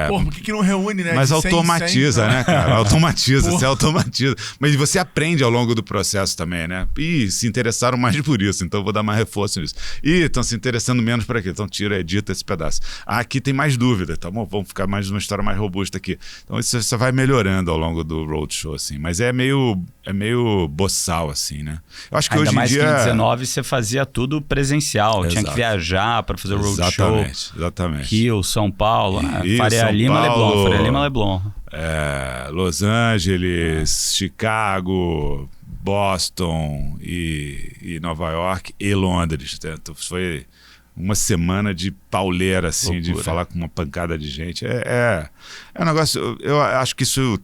Pô, por que não reúne, né? Mas automatiza, 100, né, cara? Automatiza, você automatiza. Mas você aprende ao longo do processo também, né? E se interessaram mais por isso, então eu vou dar mais reforço nisso. E estão se interessando menos por aqui, então edita esse pedaço. Aqui tem mais dúvida, tá bom? Vamos ficar mais uma história mais robusta aqui. Então isso você vai melhorando ao longo do roadshow, assim. Mas é meio boçal, assim, né? Eu acho que ainda hoje mais em dia... que em 19 você fazia tudo presencial. Exato. Tinha que viajar para fazer o roadshow. Exatamente. Rio, São Paulo, Isso, Faria Lima, Leblon. Faria Lima, Leblon. Los Angeles, Chicago, Boston e Nova York e Londres. Então foi uma semana de pauleira, assim, loucura. De falar com uma pancada de gente. É um negócio... Eu acho que isso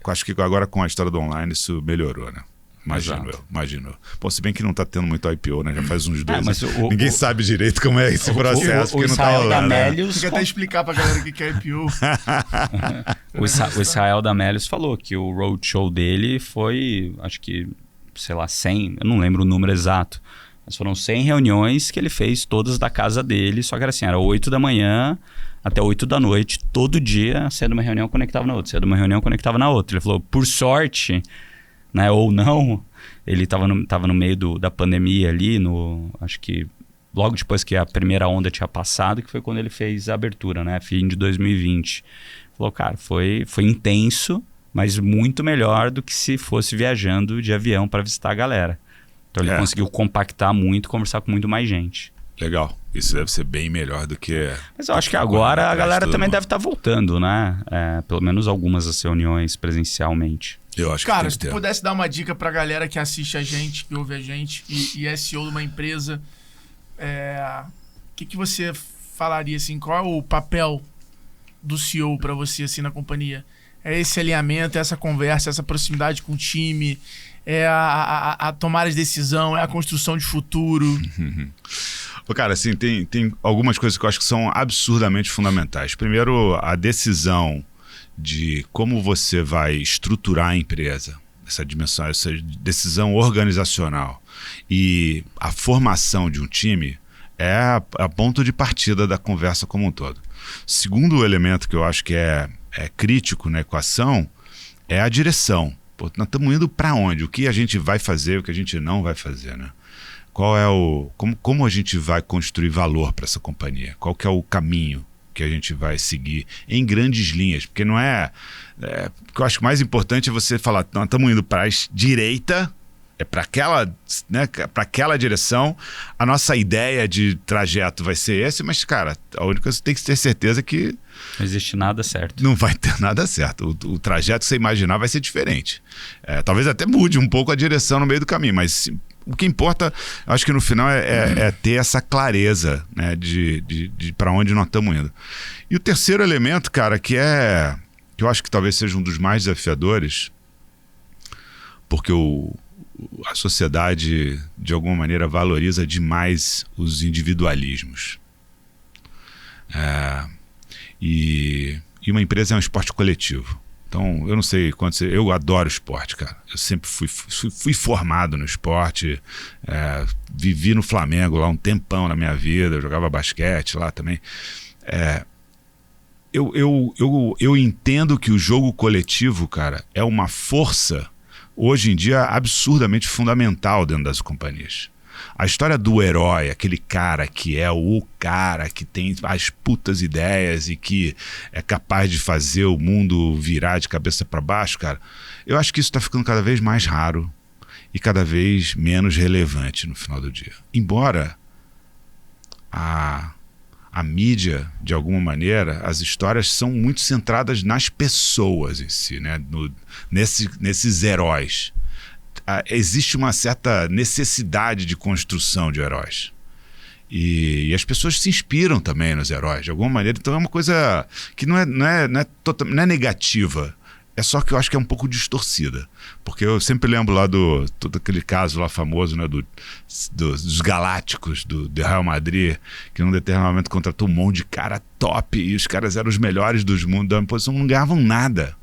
acho que agora com a história do online isso melhorou, né? Imagino. Pô, se bem que não tá tendo muito IPO, né? Já faz uns 2 mas anos. Ninguém sabe direito como é esse processo, porque não tá Israel rolando. D'Amélios Tem que até explicar pra galera o que é IPO. O Israel D'Amélios falou que o roadshow dele foi, acho que, sei lá, 100, eu não lembro o número exato, mas foram 100 reuniões que ele fez todas da casa dele, só que era assim, era 8 da manhã até 8 da noite, todo dia, saia de uma reunião, conectava na outra, saia de uma reunião, conectava na outra. Ele falou, por sorte, né, ou não, ele tava no meio da pandemia ali, acho que logo depois que a primeira onda tinha passado, que foi quando ele fez a abertura, né, fim de 2020. Falou, cara, foi intenso, mas muito melhor do que se fosse viajando de avião para visitar a galera. Então ele conseguiu compactar muito, conversar com muito mais gente. Legal. Isso deve ser bem melhor do que... Mas eu acho que agora a galera também deve estar voltando, né? Pelo menos algumas das reuniões presencialmente. Eu acho Cara, que se tu pudesse dar uma dica pra galera que assiste a gente, que ouve a gente e é CEO de uma empresa, o que você falaria, assim? Qual é o papel do CEO pra você, assim, na companhia? É esse alinhamento, essa conversa, essa proximidade com o time, é a tomar as decisões, é a construção de futuro. Cara, assim, tem algumas coisas que eu acho que são absurdamente fundamentais. Primeiro, a decisão de como você vai estruturar a empresa, essa dimensão, essa decisão organizacional e a formação de um time é a ponto de partida da conversa como um todo. Segundo elemento que eu acho que é crítico na equação é a direção. Pô, nós estamos indo para onde? O que a gente vai fazer, o que a gente não vai fazer, né? Qual é como a gente vai construir valor para essa companhia? Qual que é o caminho que a gente vai seguir em grandes linhas? Porque não o que eu acho que mais importante é você falar, nós estamos indo para a direita, para aquela direção, a nossa ideia de trajeto vai ser esse, mas, cara, a única coisa que você tem que ter certeza que não existe nada certo. Não vai ter nada certo. O trajeto que você imaginar vai ser diferente. Talvez até mude um pouco a direção no meio do caminho, mas o que importa, acho que no final é ter essa clareza, né, de para onde nós estamos indo. E o terceiro elemento, cara, que eu acho que talvez seja um dos mais desafiadores, porque a sociedade, de alguma maneira, valoriza demais os individualismos. E uma empresa é um esporte coletivo. Então, eu não sei quanto eu adoro esporte, cara. Eu sempre fui formado no esporte, vivi no Flamengo lá um tempão na minha vida, eu jogava basquete lá também. Eu entendo que o jogo coletivo, cara, é uma força, hoje em dia, absurdamente fundamental dentro das companhias. A história do herói, aquele cara que é o cara que tem as putas ideias e que é capaz de fazer o mundo virar de cabeça para baixo, cara, eu acho que isso está ficando cada vez mais raro e cada vez menos relevante no final do dia. Embora a mídia, de alguma maneira, as histórias são muito centradas nas pessoas em si, né? Nesses heróis. Existe uma certa necessidade de construção de heróis. E as pessoas se inspiram também nos heróis, de alguma maneira. Então é uma coisa que não é negativa. É só que eu acho que é um pouco distorcida. Porque eu sempre lembro lá todo aquele caso lá famoso, né, dos Galácticos, do Real Madrid, que num determinado momento contratou um monte de cara top e os caras eram os melhores dos mundos da posição, não ganhavam nada.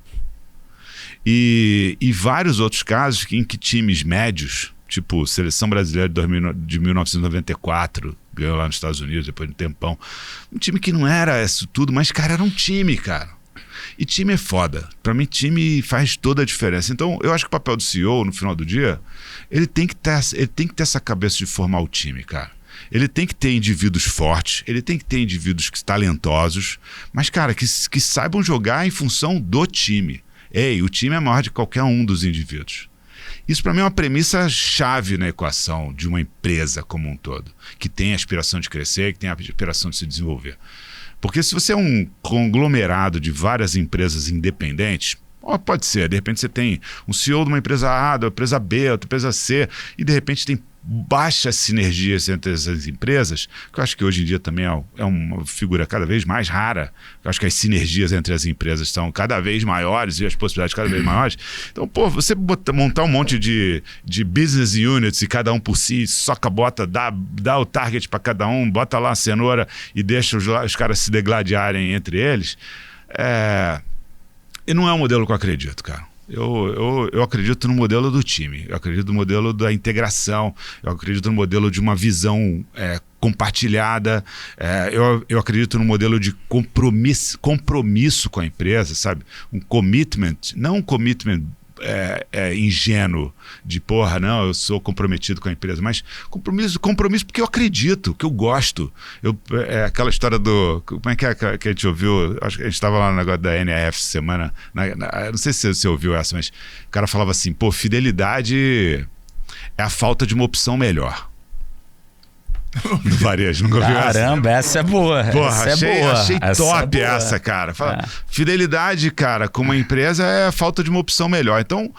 E vários outros casos em que times médios, tipo Seleção Brasileira de 1994, ganhou lá nos Estados Unidos depois de um tempão, um time que não era isso tudo, mas, cara, era um time, cara. E time é foda. Pra mim, time faz toda a diferença. Então, eu acho que o papel do CEO, no final do dia, ele tem que ter essa cabeça de formar o time, cara. Ele tem que ter indivíduos fortes, ele tem que ter indivíduos talentosos, mas, cara, que saibam jogar em função do time. O time é maior de qualquer um dos indivíduos. Isso para mim é uma premissa chave na equação de uma empresa como um todo, que tem a aspiração de crescer, que tem a aspiração de se desenvolver. Porque se você é um conglomerado de várias empresas independentes, pode ser, de repente você tem um CEO de uma empresa A, da empresa B, outra empresa C, e de repente tem baixas sinergias entre as empresas, que eu acho que hoje em dia também é uma figura cada vez mais rara. Eu acho que as sinergias entre as empresas estão cada vez maiores e as possibilidades cada vez maiores. Então, pô, você montar um monte de business units e cada um por si, soca, bota, dá o target para cada um, bota lá a cenoura e deixa os caras se degladiarem entre eles, e não é um modelo que eu acredito, cara. Eu acredito no modelo do time, eu acredito no modelo da integração, eu acredito no modelo de uma visão compartilhada, eu acredito no modelo de compromisso com a empresa, sabe? Um commitment, não um commitment ingênuo de porra, não, eu sou comprometido com a empresa, mas compromisso porque eu acredito, que eu gosto. Aquela história do... Como é que a gente ouviu? Acho que a gente estava lá no negócio da NRF semana, não sei se você ouviu essa, mas o cara falava assim, pô, fidelidade é a falta de uma opção melhor. No varejo, nunca ouviu essa? Caramba, essa é boa. Porra, essa é boa. Achei essa top é boa. essa, cara. Fidelidade, cara, com uma empresa é a falta de uma opção melhor. Então,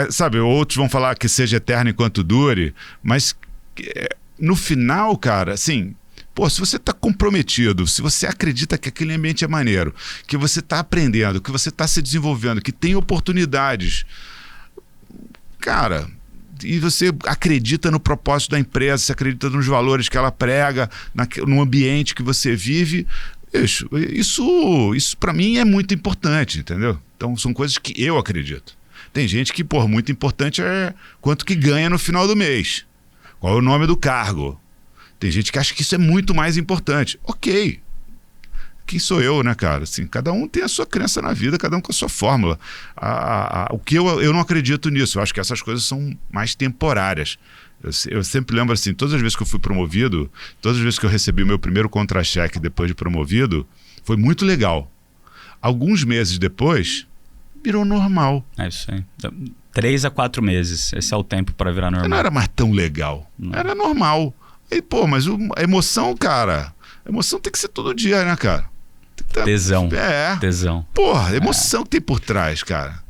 sabe, outros vão falar que seja eterno enquanto dure, mas no final, cara, assim, pô, se você está comprometido, se você acredita que aquele ambiente é maneiro, que você está aprendendo, que você está se desenvolvendo, que tem oportunidades, cara... E você acredita no propósito da empresa, você acredita nos valores que ela prega, no ambiente que você vive, isso para mim é muito importante, entendeu? Então são coisas que eu acredito. Tem gente que, pô, muito importante é quanto que ganha no final do mês, qual é o nome do cargo. Tem gente que acha que isso é muito mais importante. Ok. Quem sou eu, né, cara? Assim, cada um tem a sua crença na vida, cada um com a sua fórmula. O que eu não acredito nisso. Eu acho que essas coisas são mais temporárias. Eu sempre lembro assim, todas as vezes que eu fui promovido, todas as vezes que eu recebi o meu primeiro contra-cheque depois de promovido, foi muito legal. Alguns meses depois, virou normal. É isso aí. 3 a 4 meses. Esse é o tempo para virar normal. Não era mais tão legal. Era normal. E, pô, mas a emoção, cara... A emoção tem que ser todo dia, né, cara? Tesão. Tesão. Porra, emoção que tem por trás, cara.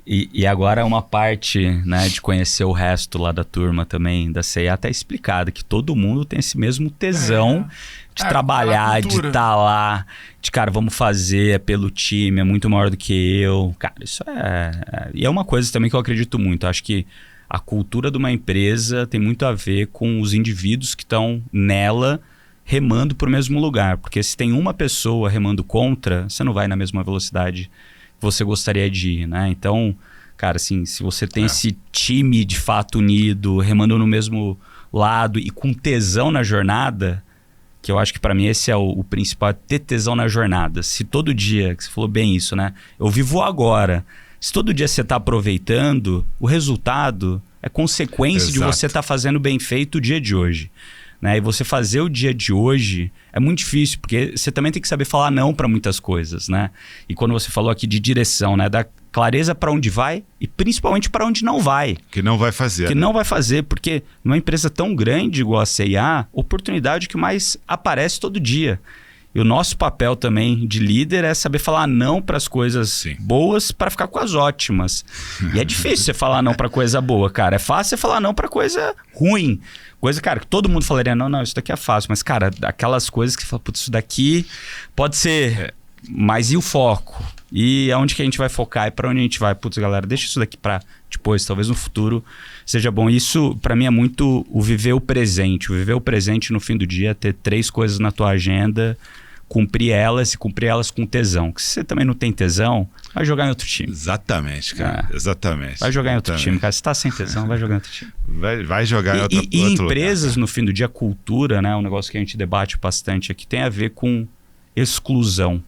E agora uma parte, né, de conhecer o resto lá da turma também, da C&A, tá explicada, que todo mundo tem esse mesmo tesão de trabalhar, de estar lá, de, cara, vamos fazer, é pelo time, é muito maior do que eu. Cara, isso E é uma coisa também que eu acredito muito. Eu acho que a cultura de uma empresa tem muito a ver com os indivíduos que estão nela, remando para o mesmo lugar, porque se tem uma pessoa remando contra, você não vai na mesma velocidade que você gostaria de ir, né? Então, cara, assim, se você tem esse time de fato unido, remando no mesmo lado e com tesão na jornada, que eu acho que para mim esse é o principal, é ter tesão na jornada. Se todo dia, que você falou bem isso, né? Eu vivo agora. Se todo dia você está aproveitando, o resultado é consequência de você estar fazendo bem feito o dia de hoje. Né? E você fazer o dia de hoje é muito difícil, porque você também tem que saber falar não para muitas coisas, né? E quando você falou aqui de direção, né? Da clareza para onde vai e principalmente para onde não vai. Que não vai fazer. Que não vai fazer, porque numa empresa tão grande igual a C&A, oportunidade que mais aparece todo dia. E o nosso papel também de líder é saber falar não para as coisas boas para ficar com as ótimas. E é difícil você falar não para coisa boa, cara. É fácil você falar não para coisa ruim. Coisa, cara, que todo mundo falaria, não, isso daqui é fácil. Mas, cara, aquelas coisas que você fala, putz, isso daqui pode ser... Mas e o foco? E aonde que a gente vai focar? E para onde a gente vai? Putz, galera, deixa isso daqui para depois, talvez no futuro seja bom. Isso, para mim, é muito o viver o presente. O viver o presente no fim do dia, ter 3 coisas na tua agenda, cumprir elas e cumprir elas com tesão. Porque se você também não tem tesão, vai jogar em outro time. Exatamente, cara. Exatamente. Vai jogar em outro time, cara. Se tá sem tesão, vai jogar em outro time. Vai jogar em outro lugar. E empresas, no fim do dia, cultura, né? Um negócio que a gente debate bastante aqui, tem a ver com exclusão.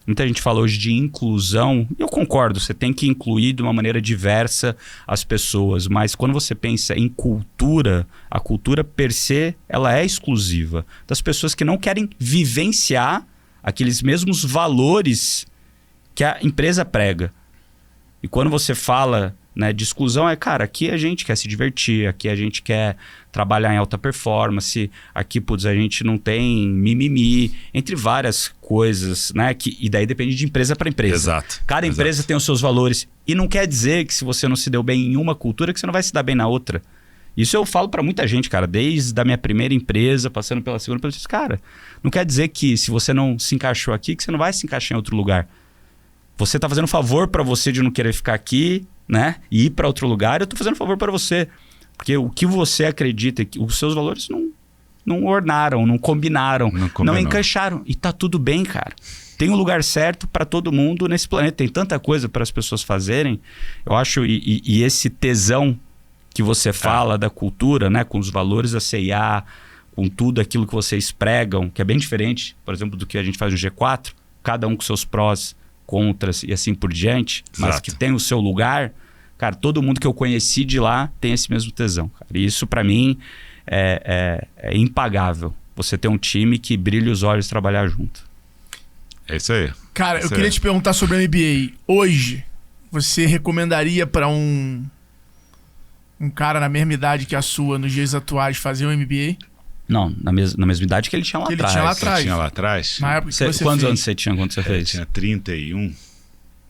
Muita gente fala hoje de inclusão, e eu concordo, você tem que incluir de uma maneira diversa as pessoas, mas quando você pensa em cultura, a cultura per se, ela é exclusiva das pessoas que não querem vivenciar aqueles mesmos valores que a empresa prega. E quando você fala, né, de exclusão, cara, aqui a gente quer se divertir, aqui a gente quer trabalhar em alta performance, aqui, putz, a gente não tem mimimi, entre várias coisas, né? E daí depende de empresa para empresa. Exato. Cada empresa tem os seus valores. E não quer dizer que se você não se deu bem em uma cultura, que você não vai se dar bem na outra. Isso eu falo para muita gente, cara, desde a minha primeira empresa, passando pela segunda, cara, não quer dizer que se você não se encaixou aqui, que você não vai se encaixar em outro lugar. Você tá fazendo favor para você de não querer ficar aqui, né? E ir para outro lugar, eu tô fazendo favor para você. Porque o que você acredita, os seus valores não ornaram, não combinaram, não encaixaram. E tá tudo bem, cara. Tem um lugar certo para todo mundo nesse planeta. Tem tanta coisa para as pessoas fazerem. Eu acho, e esse tesão que você fala da cultura, né? Com os valores da C&A, com tudo aquilo que vocês pregam, que é bem diferente, por exemplo, do que a gente faz no G4, cada um com seus prós, contras e assim por diante, mas que tem o seu lugar. Cara, todo mundo que eu conheci de lá tem esse mesmo tesão, cara. E isso para mim é impagável. Você ter um time que brilha os olhos e trabalhar junto. É isso aí. Cara, eu queria te perguntar sobre a MBA. Hoje, você recomendaria para um cara na mesma idade que a sua, nos dias atuais, fazer um MBA? Não, na mesma idade que ele tinha lá atrás. Ele tinha lá atrás? Na época que você quantos fez. anos você tinha quando você fez? Eu tinha 31.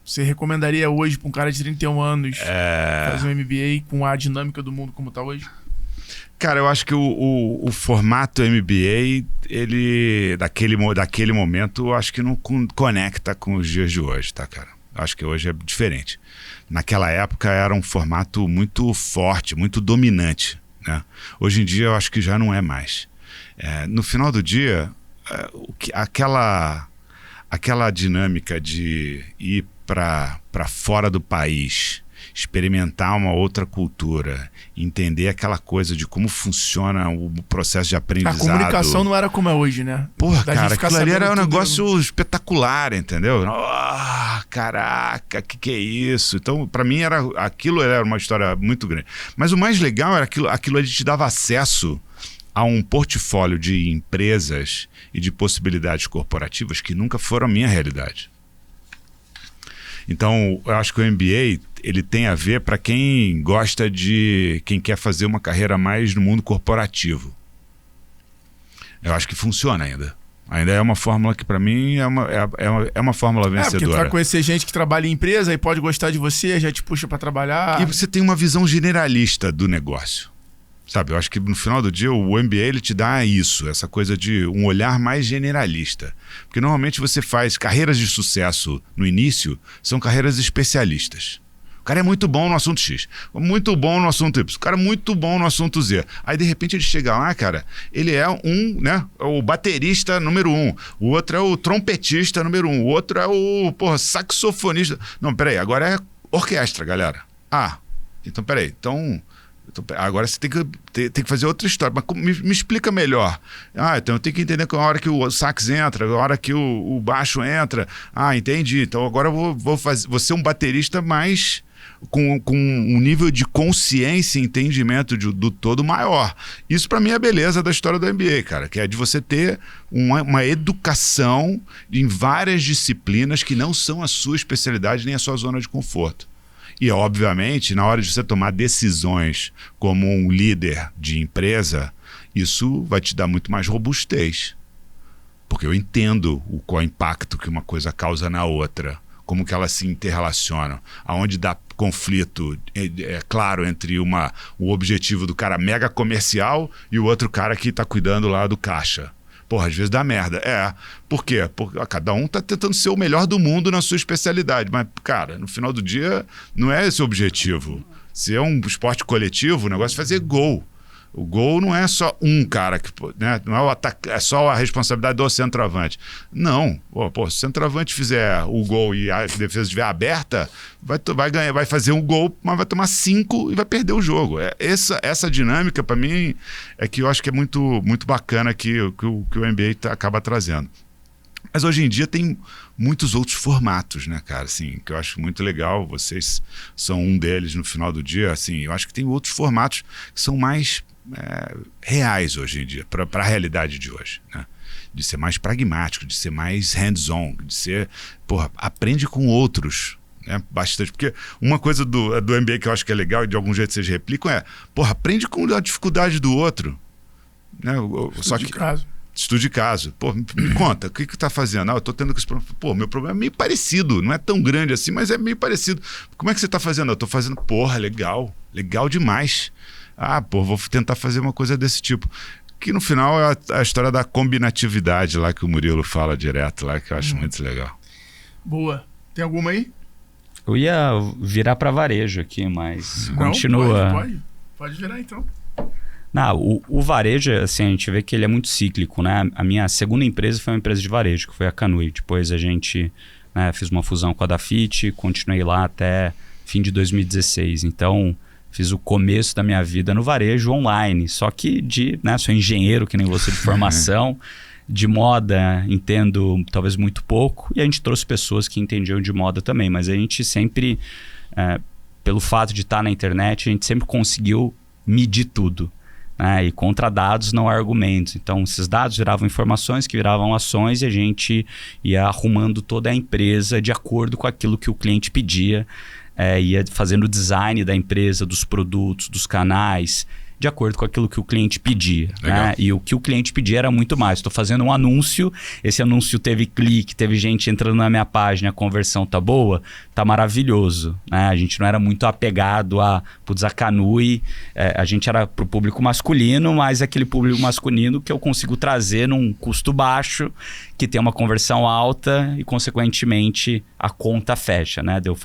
Você recomendaria hoje para um cara de 31 anos fazer um MBA com a dinâmica do mundo como tá hoje? Cara, eu acho que o formato MBA, ele, daquele momento, eu acho que não conecta com os dias de hoje, tá, cara? Eu acho que hoje é diferente. Naquela época era um formato muito forte, muito dominante, né? Hoje em dia eu acho que já não é mais. No final do dia, aquela dinâmica de ir para fora do país, experimentar uma outra cultura, entender aquela coisa de como funciona o processo de aprendizado. A comunicação não era como é hoje, né? Porra, cara, aquilo ali era um negócio espetacular, entendeu? Caraca, que é isso? Então, pra mim, aquilo era uma história muito grande. Mas o mais legal era aquilo ali te dava acesso a um portfólio de empresas e de possibilidades corporativas que nunca foram a minha realidade. Então, eu acho que o MBA, ele tem a ver para quem gosta quem quer fazer uma carreira mais no mundo corporativo. Eu acho que funciona ainda. Ainda é uma fórmula que para mim é uma fórmula vencedora. Porque tu vai conhecer gente que trabalha em empresa e pode gostar de você, já te puxa para trabalhar. E você tem uma visão generalista do negócio. Sabe, eu acho que no final do dia o MBA ele te dá isso, essa coisa de um olhar mais generalista. Porque normalmente você faz carreiras de sucesso no início, são carreiras especialistas. O cara é muito bom no assunto X, muito bom no assunto Y, o cara é muito bom no assunto Z. Aí de repente ele chega lá, cara, ele é o baterista número 1, o outro é o trompetista número 1, o outro é o saxofonista. Não, peraí, agora é orquestra, galera. Então peraí, então agora você tem que fazer outra história. Mas me explica melhor. Então eu tenho que entender que a hora que o sax entra, a hora que o baixo entra. Entendi. Então agora eu vou ser um baterista mais com um nível de consciência e entendimento do todo maior. Isso para mim é a beleza da história do MBA, cara, que é de você ter uma educação em várias disciplinas que não são a sua especialidade nem a sua zona de conforto. E, obviamente, na hora de você tomar decisões como um líder de empresa, isso vai te dar muito mais robustez. Porque eu entendo qual é o impacto que uma coisa causa na outra, como que elas se interrelacionam, aonde dá conflito, é claro, entre o objetivo do cara mega comercial e o outro cara que está cuidando lá do caixa. Porra, às vezes dá merda. Por quê? Porque cada um tá tentando ser o melhor do mundo na sua especialidade. Mas, cara, no final do dia, não é esse o objetivo. Se é um esporte coletivo, o negócio é fazer gol. O gol não é só um cara, né? Não é o ataque, é só a responsabilidade do centroavante. Não. Se o centroavante fizer o gol e a defesa estiver aberta, vai ganhar, vai fazer um gol, mas vai tomar 5 e vai perder o jogo. Essa dinâmica, para mim, é que eu acho que é muito, muito bacana que o NBA acaba trazendo. Mas hoje em dia tem muitos outros formatos, né, cara? Assim, que eu acho muito legal. Vocês são um deles no final do dia. Assim, eu acho que tem outros formatos que são mais reais hoje em dia, para a realidade de hoje, né? De ser mais pragmático, de ser mais hands-on, de ser, aprende com outros, né? Bastante, porque uma coisa do MBA que eu acho que é legal e de algum jeito vocês replicam aprende com a dificuldade do outro, né? Estudo de caso. Me conta, o que tá fazendo? Eu tô tendo que esse problema. Meu problema é meio parecido, não é tão grande assim, mas é meio parecido. Como é que você tá fazendo? Eu tô fazendo, legal demais. Vou tentar fazer uma coisa desse tipo. Que no final é a história da combinatividade lá que o Murilo fala direto lá, que eu acho muito legal. Boa. Tem alguma aí? Eu ia virar para varejo aqui, mas Não, continua. Pode virar então. Não, o varejo, assim, a gente vê que ele é muito cíclico, né? A minha segunda empresa foi uma empresa de varejo, que foi a Canui. Depois a gente fiz uma fusão com a Dafit, continuei lá até fim de 2016. Então, fiz o começo da minha vida no varejo online. Só que sou engenheiro, que nem você, de formação. De moda, entendo talvez muito pouco. E a gente trouxe pessoas que entendiam de moda também. Mas a gente sempre, pelo fato de estar na internet, a gente sempre conseguiu medir tudo. E contra dados não há argumentos. Então, esses dados viravam informações que viravam ações e a gente ia arrumando toda a empresa de acordo com aquilo que o cliente pedia. Ia fazendo o design da empresa, dos produtos, dos canais, de acordo com aquilo que o cliente pedia. Né? E o que o cliente pedia era muito mais. Estou fazendo um anúncio, esse anúncio teve clique, teve gente entrando na minha página, a conversão tá boa, tá maravilhoso. Né? A gente não era muito apegado a Canui, a gente era para o público masculino, mas aquele público masculino que eu consigo trazer num custo baixo, que tem uma conversão alta e, consequentemente, a conta fecha, né? De eu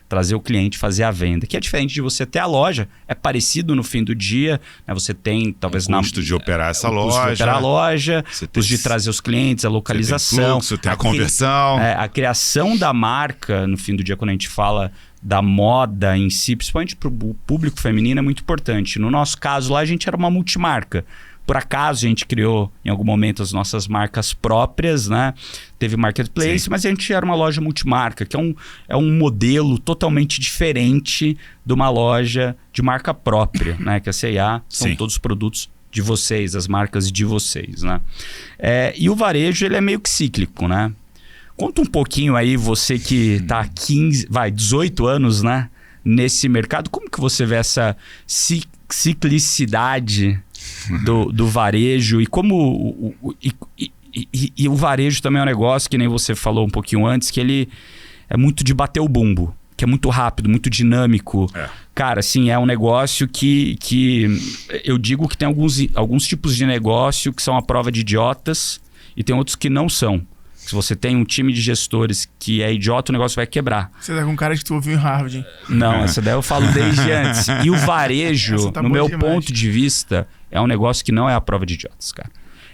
trazer o cliente, fazer a venda. Que é diferente de você ter a loja, é parecido no fim do dia, né? Você tem, talvez... O custo de operar essa loja. Custo de operar a loja, custo de trazer os clientes, a localização. Você tem fluxo, tem a conversão. A criação da marca, no fim do dia, quando a gente fala da moda em si, principalmente para o público feminino, é muito importante. No nosso caso lá, a gente era uma multimarca. Por acaso a gente criou em algum momento as nossas marcas próprias, né? Teve marketplace, mas a gente era uma loja multimarca, que é um modelo totalmente diferente de uma loja de marca própria, né? Que a C&A são todos os produtos de vocês, as marcas de vocês, né? E o varejo, ele é meio que cíclico, né? Conta um pouquinho aí, você que está há 18 anos, né? Nesse mercado, como que você vê essa ciclicidade do varejo e como o varejo também é um negócio que nem você falou um pouquinho antes, que ele é muito de bater o bumbo, que é muito rápido, muito dinâmico. Cara, assim, é um negócio que eu digo que tem alguns tipos de negócio que são a prova de idiotas e tem outros que não são. Se você tem um time de gestores que é idiota, o negócio vai quebrar. Você tá com cara que tu ouviu em Harvard, hein? Não, essa daí eu falo desde antes. E o varejo, no meu ponto de vista, é um negócio que não é a prova de idiotas, cara.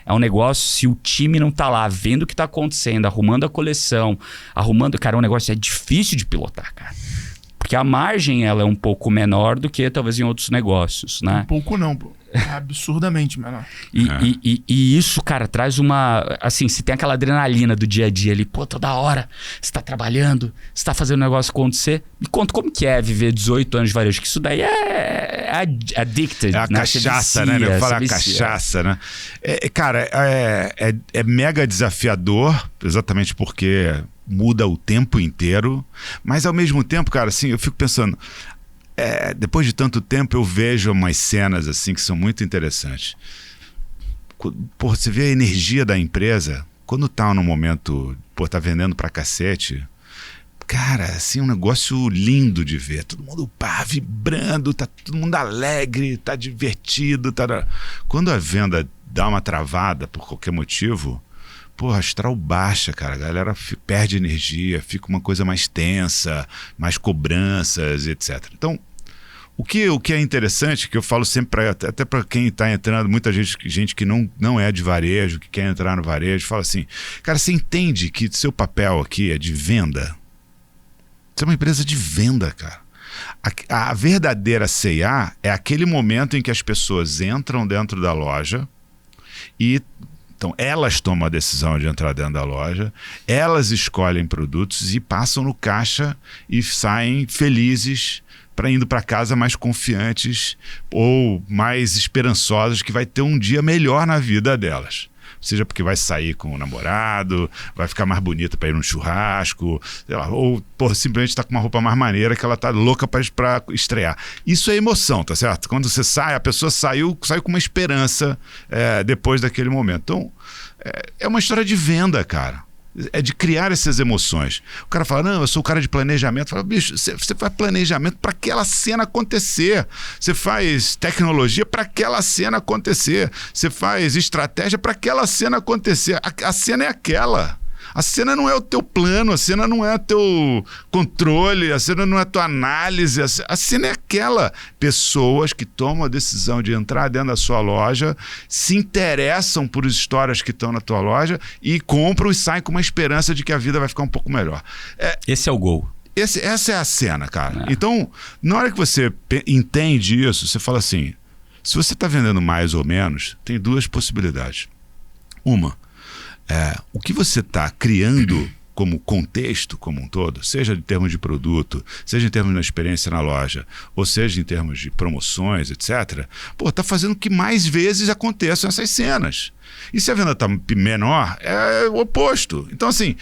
É um negócio, se o time não tá lá vendo o que tá acontecendo, arrumando a coleção, cara, é um negócio difícil de pilotar, cara. Porque a margem, ela é um pouco menor do que talvez em outros negócios, né? Um pouco não, pô. É absurdamente menor. E isso, cara, traz uma... Assim, se tem aquela adrenalina do dia a dia ali, pô, toda hora você tá trabalhando, você tá fazendo o negócio acontecer. Me conta como que é viver 18 anos de varejo, que isso daí é addicted. É a cachaça, né? Eu falo a cachaça, né? Cara, é mega desafiador, exatamente porque muda o tempo inteiro. Mas ao mesmo tempo, cara, assim, eu fico pensando... depois de tanto tempo eu vejo umas cenas assim que são muito interessantes. Pô, você vê a energia da empresa quando tá no momento, pô, tá vendendo pra cacete. Cara, assim, um negócio lindo de ver. Todo mundo vibrando, tá todo mundo alegre, tá divertido. Quando a venda dá uma travada por qualquer motivo, porra, astral baixa, cara. A galera perde energia, fica uma coisa mais tensa, mais cobranças, etc. Então, o que é interessante, que eu falo sempre, até para quem está entrando, muita gente que não é de varejo, que quer entrar no varejo, fala assim, cara, você entende que seu papel aqui é de venda? Você é uma empresa de venda, cara. A verdadeira C&A é aquele momento em que as pessoas entram dentro da loja e... Então, elas tomam a decisão de entrar dentro da loja, elas escolhem produtos e passam no caixa e saem felizes indo para casa mais confiantes ou mais esperançosas que vai ter um dia melhor na vida delas. Seja porque vai sair com o namorado, vai ficar mais bonita para ir num churrasco, sei lá, ou simplesmente está com uma roupa mais maneira que ela está louca para estrear. Isso é emoção, tá certo? Quando você sai, a pessoa saiu com uma esperança depois daquele momento. Então, é uma história de venda, cara. É de criar essas emoções. O cara fala, não, eu sou o cara de planejamento. Fala, bicho, você faz planejamento para aquela cena acontecer. Você faz tecnologia para aquela cena acontecer. Você faz estratégia para aquela cena acontecer. A cena é aquela. A cena não é o teu plano, a cena não é o teu controle, a cena não é a tua análise, a cena é aquela. Pessoas que tomam a decisão de entrar dentro da sua loja, se interessam por histórias que estão na tua loja e compram e saem com uma esperança de que a vida vai ficar um pouco melhor. Esse é o gol. Essa é a cena, cara. Então, na hora que você entende isso, você fala assim, se você está vendendo mais ou menos, tem duas possibilidades. Uma, o que você está criando como contexto como um todo, seja em termos de produto, seja em termos da experiência na loja, ou seja em termos de promoções, etc., está fazendo que mais vezes aconteçam essas cenas. E se a venda está menor, é o oposto. Então, assim,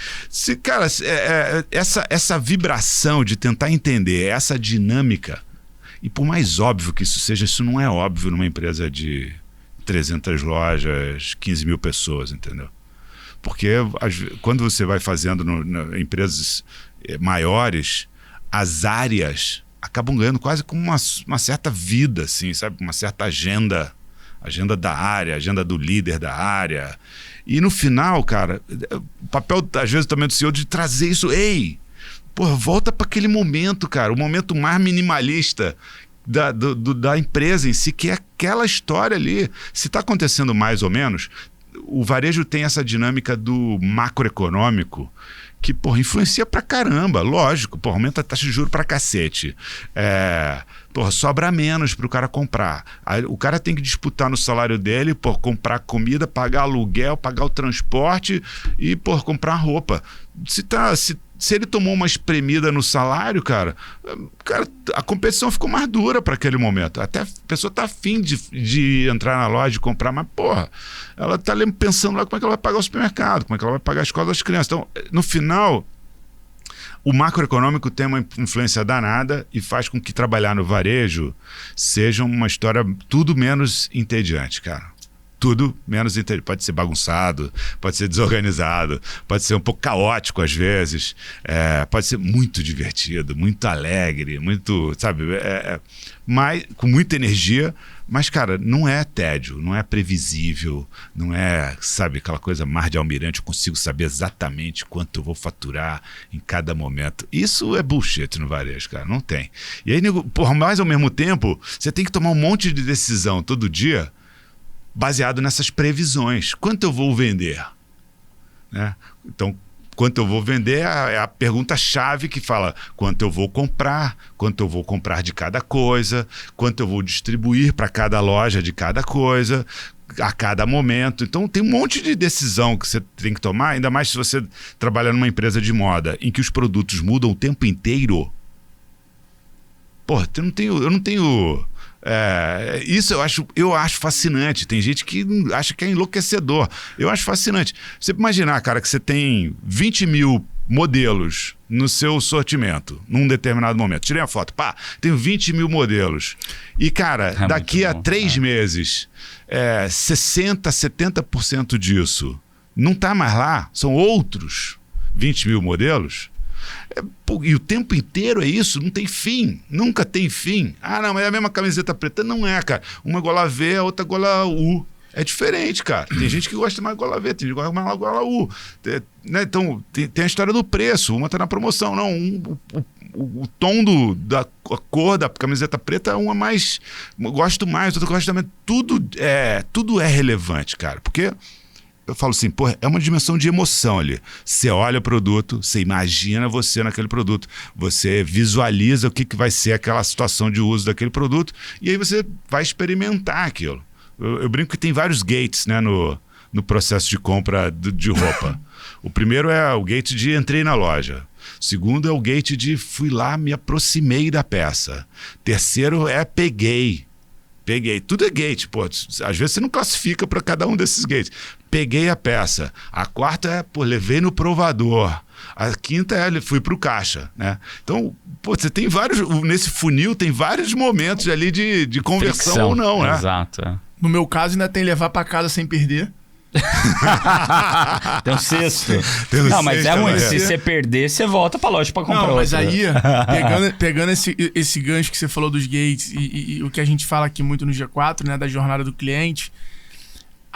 essa vibração de tentar entender essa dinâmica, e por mais óbvio que isso seja, isso não é óbvio numa empresa de 300 lojas, 15 mil pessoas, entendeu? Porque quando você vai fazendo em empresas maiores, as áreas acabam ganhando quase como uma certa vida, assim, sabe? Uma certa agenda da área, agenda do líder da área. E no final, cara, o papel, às vezes, também do CEO de trazer isso. Volta para aquele momento, cara, o momento mais minimalista da empresa em si, que é aquela história ali. Se está acontecendo mais ou menos... O varejo tem essa dinâmica do macroeconômico que, influencia pra caramba, lógico, aumenta a taxa de juros pra cacete. Sobra menos pro cara comprar. Aí, o cara tem que disputar no salário dele, comprar comida, pagar aluguel, pagar o transporte e, comprar roupa. Se ele tomou uma espremida no salário, cara, a competição ficou mais dura para aquele momento. Até a pessoa tá afim de entrar na loja e comprar, mas, ela tá pensando lá como é que ela vai pagar o supermercado, como é que ela vai pagar a escola das crianças. Então, no final, o macroeconômico tem uma influência danada e faz com que trabalhar no varejo seja uma história tudo menos entediante, cara. Tudo menos entediante. Pode ser bagunçado, pode ser desorganizado, pode ser um pouco caótico às vezes, pode ser muito divertido, muito alegre, muito, sabe, com muita energia, mas, cara, não é tédio, não é previsível, não é, sabe, aquela coisa mar de almirante, eu consigo saber exatamente quanto eu vou faturar em cada momento. Isso é bullshit no varejo, cara, não tem. E aí, mas ao mesmo tempo, você tem que tomar um monte de decisão todo dia, baseado nessas previsões. Quanto eu vou vender? Né? Então, quanto eu vou vender é a pergunta-chave que fala quanto eu vou comprar de cada coisa, quanto eu vou distribuir para cada loja de cada coisa, a cada momento. Então, tem um monte de decisão que você tem que tomar, ainda mais se você trabalha numa empresa de moda, em que os produtos mudam o tempo inteiro. Eu não tenho... isso eu acho fascinante. Tem gente que acha que é enlouquecedor. Eu acho fascinante. Você imaginar, cara, que você tem 20 mil modelos no seu sortimento num determinado momento. Tirei a foto, tenho 20 mil modelos. E, cara, daqui a 3 meses, 60%, 70% disso não tá mais lá, são outros 20 mil modelos. E o tempo inteiro é isso, não tem fim, nunca tem fim. Não, mas é a mesma camiseta preta. Não é, cara. Uma gola V, a outra gola U. É diferente, cara. Tem gente que gosta mais de gola V, tem gente que gosta mais de gola U. Então, tem a história do preço. Uma tá na promoção. Não, o tom da cor da camiseta preta, uma mais... Gosto mais, outra gosto também. Tudo é relevante, cara. Porque... Eu falo assim, é uma dimensão de emoção ali. Você olha o produto, você imagina você naquele produto, você visualiza o que vai ser aquela situação de uso daquele produto e aí você vai experimentar aquilo. Eu brinco que tem vários gates, né, no processo de compra de roupa. O primeiro é o gate de entrei na loja. O segundo é o gate de fui lá, me aproximei da peça. Terceiro é peguei. Tudo é gate, às vezes você não classifica para cada um desses gates. Peguei a peça. A quarta é, levei no provador. A quinta é, fui pro caixa, né? Então, você tem vários, nesse funil tem vários momentos ali de conversão. Fricção, ou não, né? Exato. No meu caso, ainda tem levar para casa sem perder. Tem um sexto. Tem um Não, mas sexto, é ruim. né? Se você perder, você volta pra loja pra comprar Não, mas outra. aí, pegando esse gancho que você falou dos gates e o que a gente fala aqui muito no G4, né, da jornada do cliente,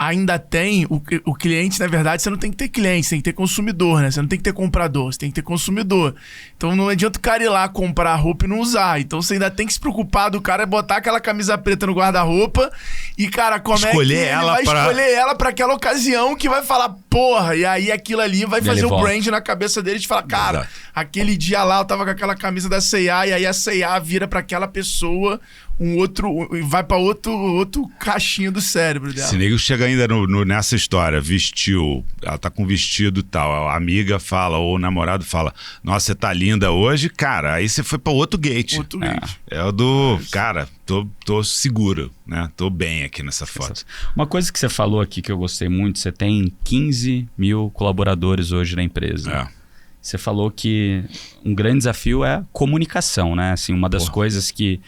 ainda tem o cliente, na verdade, você não tem que ter cliente, você tem que ter consumidor, né? Você não tem que ter comprador, você tem que ter consumidor. Então não adianta o cara ir lá comprar roupa e não usar. Então você ainda tem que se preocupar do cara botar aquela camisa preta no guarda-roupa e, cara, como Escolher é que ela ele vai pra- escolher ela pra aquela ocasião que vai falar, porra, e aí aquilo ali vai fazer o volta. brand na cabeça dele de falar, cara, Exato. aquele dia lá eu tava com aquela camisa da C&A e aí a C&A vira pra aquela pessoa vai pra outro caixinho do cérebro dela. Se nego chega ainda nessa história, vestiu, ela tá com vestido e tal, a amiga fala, ou o namorado fala, nossa, você tá linda hoje, cara, aí você foi pra outro gate. Outro gate. É o do, cara, tô seguro, né? Tô bem aqui nessa foto. Uma coisa que você falou aqui que eu gostei muito, você tem 15 mil colaboradores hoje na empresa. É. Você falou que um grande desafio é comunicação, né? Assim, uma das coisas que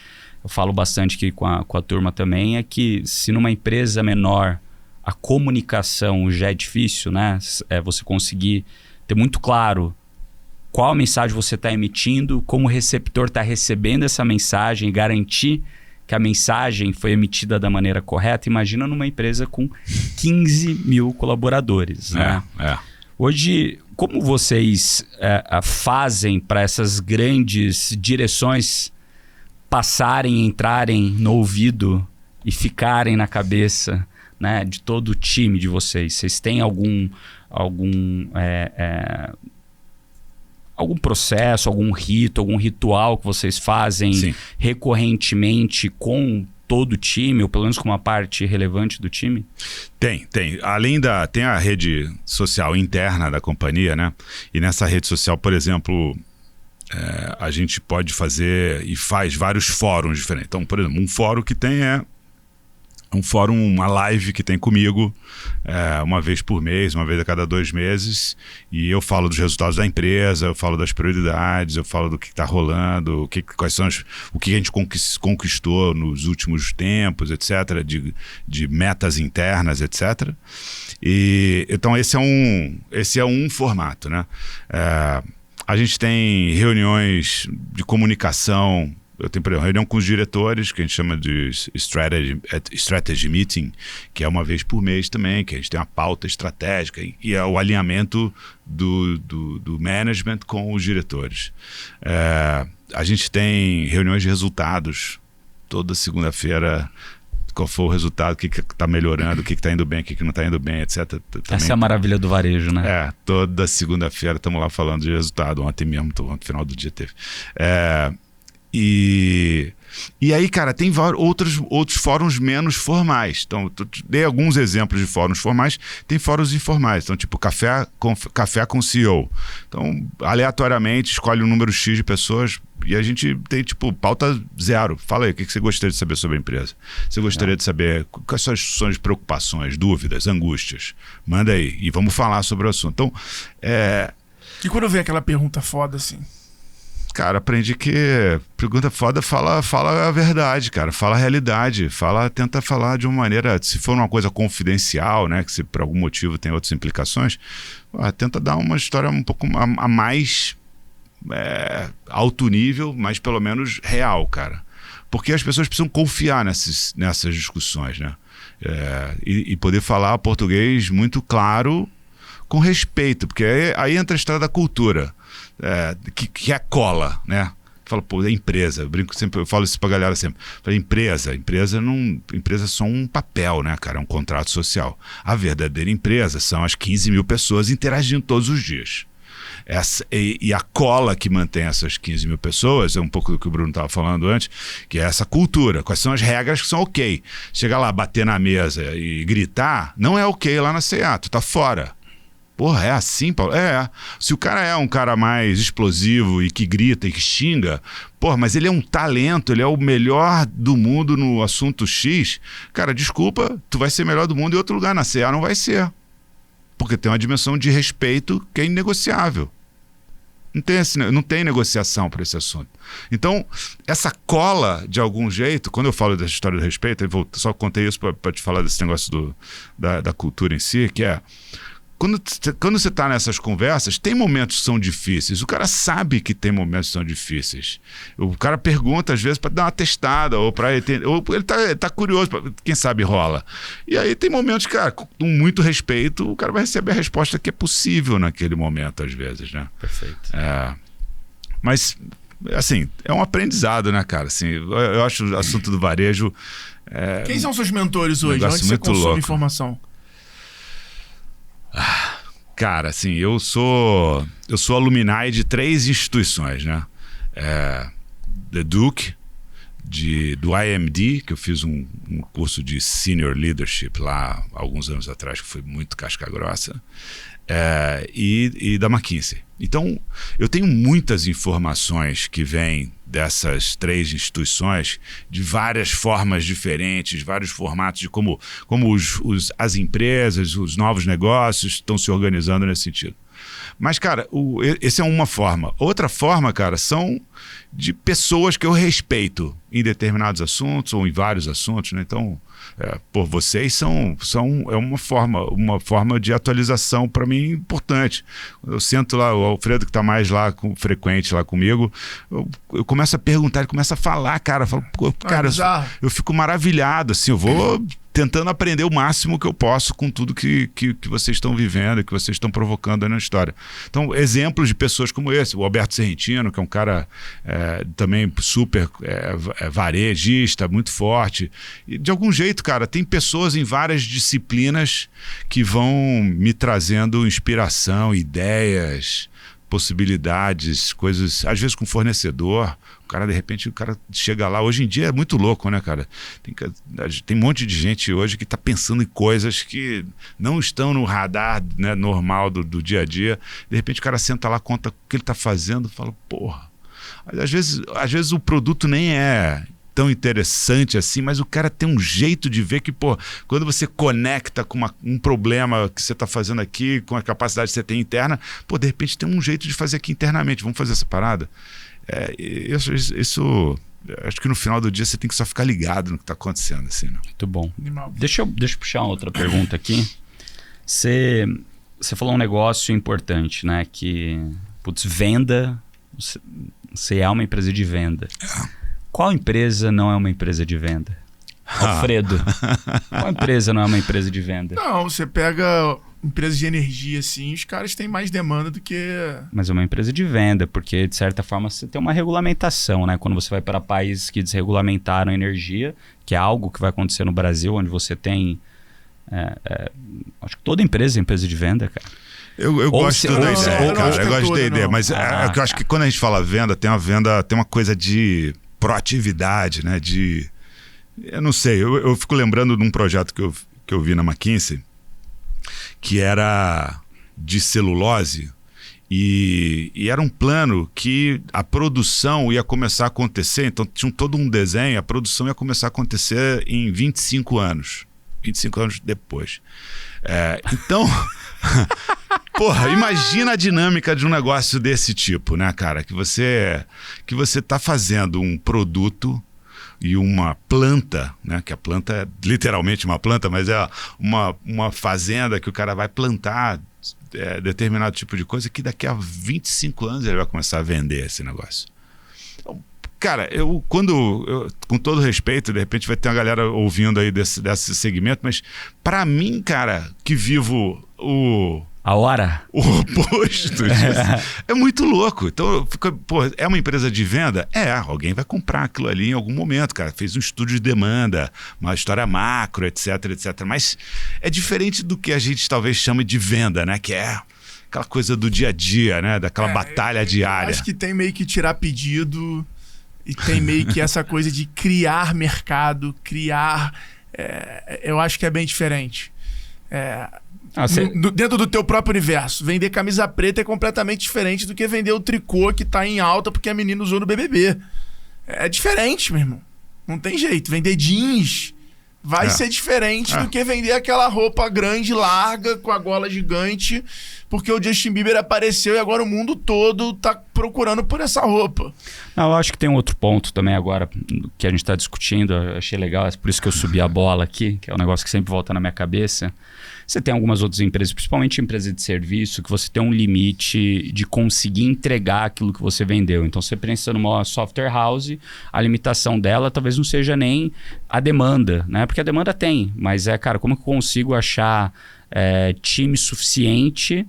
eu falo bastante aqui com a turma também é que se numa empresa menor a comunicação já é difícil, né? É você conseguir ter muito claro qual a mensagem você está emitindo, como o receptor está recebendo essa mensagem e garantir que a mensagem foi emitida da maneira correta. Imagina numa empresa com 15 mil colaboradores, né? Hoje, como vocês fazem para essas grandes direções passarem, entrarem no ouvido e ficarem na cabeça, né, de todo o time de vocês? Vocês têm algum processo, algum rito, algum ritual que vocês fazem Sim. recorrentemente com todo o time, ou pelo menos com uma parte relevante do time? Tem. Tem a rede social interna da companhia, né? E nessa rede social, por exemplo, a gente pode fazer e faz vários fóruns diferentes. Então, por exemplo, um fórum que tem um fórum, uma live que tem comigo uma vez por mês, uma vez a cada 2 meses, e eu falo dos resultados da empresa, eu falo das prioridades, eu falo do que está rolando, quais são o que a gente conquistou nos últimos tempos, etc., de metas internas, etc. E então esse é um formato, né? A gente tem reuniões de comunicação. Eu tenho, por exemplo, reunião com os diretores, que a gente chama de strategy meeting, que é uma vez por mês também, que a gente tem uma pauta estratégica e é o alinhamento do management com os diretores. A gente tem reuniões de resultados toda segunda-feira. Qual foi o resultado, o que está melhorando, o que está indo bem, o que não está indo bem, etc. Também, essa é a maravilha do varejo, né? Toda segunda-feira estamos lá falando de resultado. Ontem mesmo, no final do dia teve. E aí, cara, tem outros fóruns menos formais. Então, eu dei alguns exemplos de fóruns formais, tem fóruns informais. Então, tipo, café com CEO. Então, aleatoriamente, escolhe um número X de pessoas e a gente tem, tipo, pauta 0. Fala aí, o que você gostaria de saber sobre a empresa? Você gostaria de saber quais são as suas preocupações, dúvidas, angústias? Manda aí e vamos falar sobre o assunto. Então, Que quando vem aquela pergunta foda, assim... Cara, aprendi que pergunta foda fala a verdade, cara. Fala a realidade. Tenta falar de uma maneira... Se for uma coisa confidencial, né? Que se por algum motivo tem outras implicações, tenta dar uma história um pouco a mais alto nível, mas pelo menos real, cara. Porque as pessoas precisam confiar nessas discussões, né? E poder falar português muito claro, com respeito. Porque aí entra a história da cultura. Que é cola, né? Fala, pô, é empresa. Eu brinco sempre, eu falo isso pra galera sempre. Falo, empresa é só um papel, né, cara? É um contrato social. A verdadeira empresa são as 15 mil pessoas interagindo todos os dias. E a cola que mantém essas 15 mil pessoas, é um pouco do que o Bruno estava falando antes, que é essa cultura. Quais são as regras que são ok? Chegar lá, bater na mesa e gritar, não é ok lá na C&A, tu tá fora. Porra, é assim, Paulo? Se o cara é um cara mais explosivo e que grita e que xinga, porra, mas ele é um talento, ele é o melhor do mundo no assunto X, cara, desculpa, tu vai ser melhor do mundo em outro lugar, na C&A não vai ser. Porque tem uma dimensão de respeito que é inegociável. Não tem negociação para esse assunto. Então, essa cola, de algum jeito, quando eu falo dessa história do respeito, eu só contei isso para te falar desse negócio da cultura em si, que é... Quando você está nessas conversas, tem momentos que são difíceis. O cara sabe que tem momentos que são difíceis. O cara pergunta, às vezes, para dar uma testada, ou ele tá curioso, quem sabe rola. E aí tem momentos, cara, com muito respeito, o cara vai receber a resposta que é possível naquele momento, às vezes, né? Perfeito. Mas, assim, é um aprendizado, né, cara? Assim, eu acho o assunto do varejo... Quem são seus mentores hoje? Onde você consome informação? Cara, assim, eu sou alumni de 3 instituições, né? The Duke, do IMD, que eu fiz um curso de Senior Leadership lá alguns anos atrás, que foi muito casca grossa, e da McKinsey. Então, eu tenho muitas informações que vêm dessas 3 instituições, de várias formas diferentes, vários formatos de como as empresas, os novos negócios estão se organizando nesse sentido. Mas, cara, essa é uma forma. Outra forma, cara, são de pessoas que eu respeito em determinados assuntos ou em vários assuntos, né? Então, vocês são uma forma de atualização para mim importante. Eu sento lá, o Alfredo que está mais lá frequente lá comigo, eu começo a perguntar, ele começa a falar, cara, eu falo, cara, eu fico maravilhado, assim, eu vou tentando aprender o máximo que eu posso com tudo que vocês estão vivendo, que vocês estão provocando aí na história. Então, exemplos de pessoas como esse, o Alberto Serrentino, que é um cara também super varejista, muito forte. E, de algum jeito, cara, tem pessoas em várias disciplinas que vão me trazendo inspiração, ideias, possibilidades, coisas, às vezes com fornecedor. De repente, o cara chega lá. Hoje em dia é muito louco, né, cara? Tem um monte de gente hoje que está pensando em coisas que não estão no radar, né, normal do dia a dia. De repente, o cara senta lá, conta o que ele está fazendo, fala, porra. Às vezes o produto nem é tão interessante assim, mas o cara tem um jeito de ver que, pô, quando você conecta com um problema que você está fazendo aqui, com a capacidade que você tem interna, pô, de repente tem um jeito de fazer aqui internamente. Vamos fazer essa parada? Isso acho que no final do dia você tem que só ficar ligado no que está acontecendo, assim, né? Muito bom. Deixa eu puxar outra pergunta aqui. Você falou um negócio importante, né? Que, venda, você é uma empresa de venda. Qual empresa não é uma empresa de venda? Alfredo, qual empresa não é uma empresa de venda? Não, você pega empresas de energia, assim, os caras têm mais demanda do que... Mas é uma empresa de venda, porque, de certa forma, você tem uma regulamentação, né? Quando você vai para países que desregulamentaram a energia, que é algo que vai acontecer no Brasil, onde você tem... acho que toda empresa é empresa de venda, cara. Eu gosto da ideia, cara. Eu gosto da ideia, mas eu acho que quando a gente fala venda, tem uma coisa de proatividade, né? Eu não sei, eu fico lembrando de um projeto que eu vi na McKinsey, que era de celulose, e era um plano que a produção ia começar a acontecer, então tinha todo um desenho, a produção ia começar a acontecer em 25 anos depois. Então, porra, imagina a dinâmica de um negócio desse tipo, né, cara? Que você tá fazendo um produto e uma planta, né? Que a planta é literalmente uma planta, mas é uma fazenda que o cara vai plantar determinado tipo de coisa que daqui a 25 anos ele vai começar a vender esse negócio. Então, cara, com todo respeito, de repente vai ter uma galera ouvindo aí desse segmento, mas para mim, cara, que vivo a hora? O oposto disso. É muito louco. Então, é uma empresa de venda? Alguém vai comprar aquilo ali em algum momento, cara. Fez um estudo de demanda, uma história macro, etc, etc. Mas é diferente do que a gente talvez chame de venda, né? Que é aquela coisa do dia a dia, né? Daquela batalha diária. Acho que tem meio que tirar pedido e tem meio que essa coisa de criar mercado, eu acho que é bem diferente. Dentro do teu próprio universo, vender camisa preta é completamente diferente do que vender o tricô que tá em alta porque a menina usou no BBB. É diferente, meu irmão. Não tem jeito. Vender jeans, vai ser diferente do que vender aquela roupa grande, larga, com a gola gigante, porque o Justin Bieber apareceu e agora o mundo todo tá procurando por essa roupa. Não, eu acho que tem um outro ponto também agora que a gente está discutindo, eu achei legal, é por isso que eu subi a bola aqui, que é um negócio que sempre volta na minha cabeça. Você tem algumas outras empresas, principalmente empresas de serviço, que você tem um limite de conseguir entregar aquilo que você vendeu. Então, você pensa numa software house, a limitação dela talvez não seja nem a demanda, né? Porque a demanda tem, mas cara, como que eu consigo achar time suficiente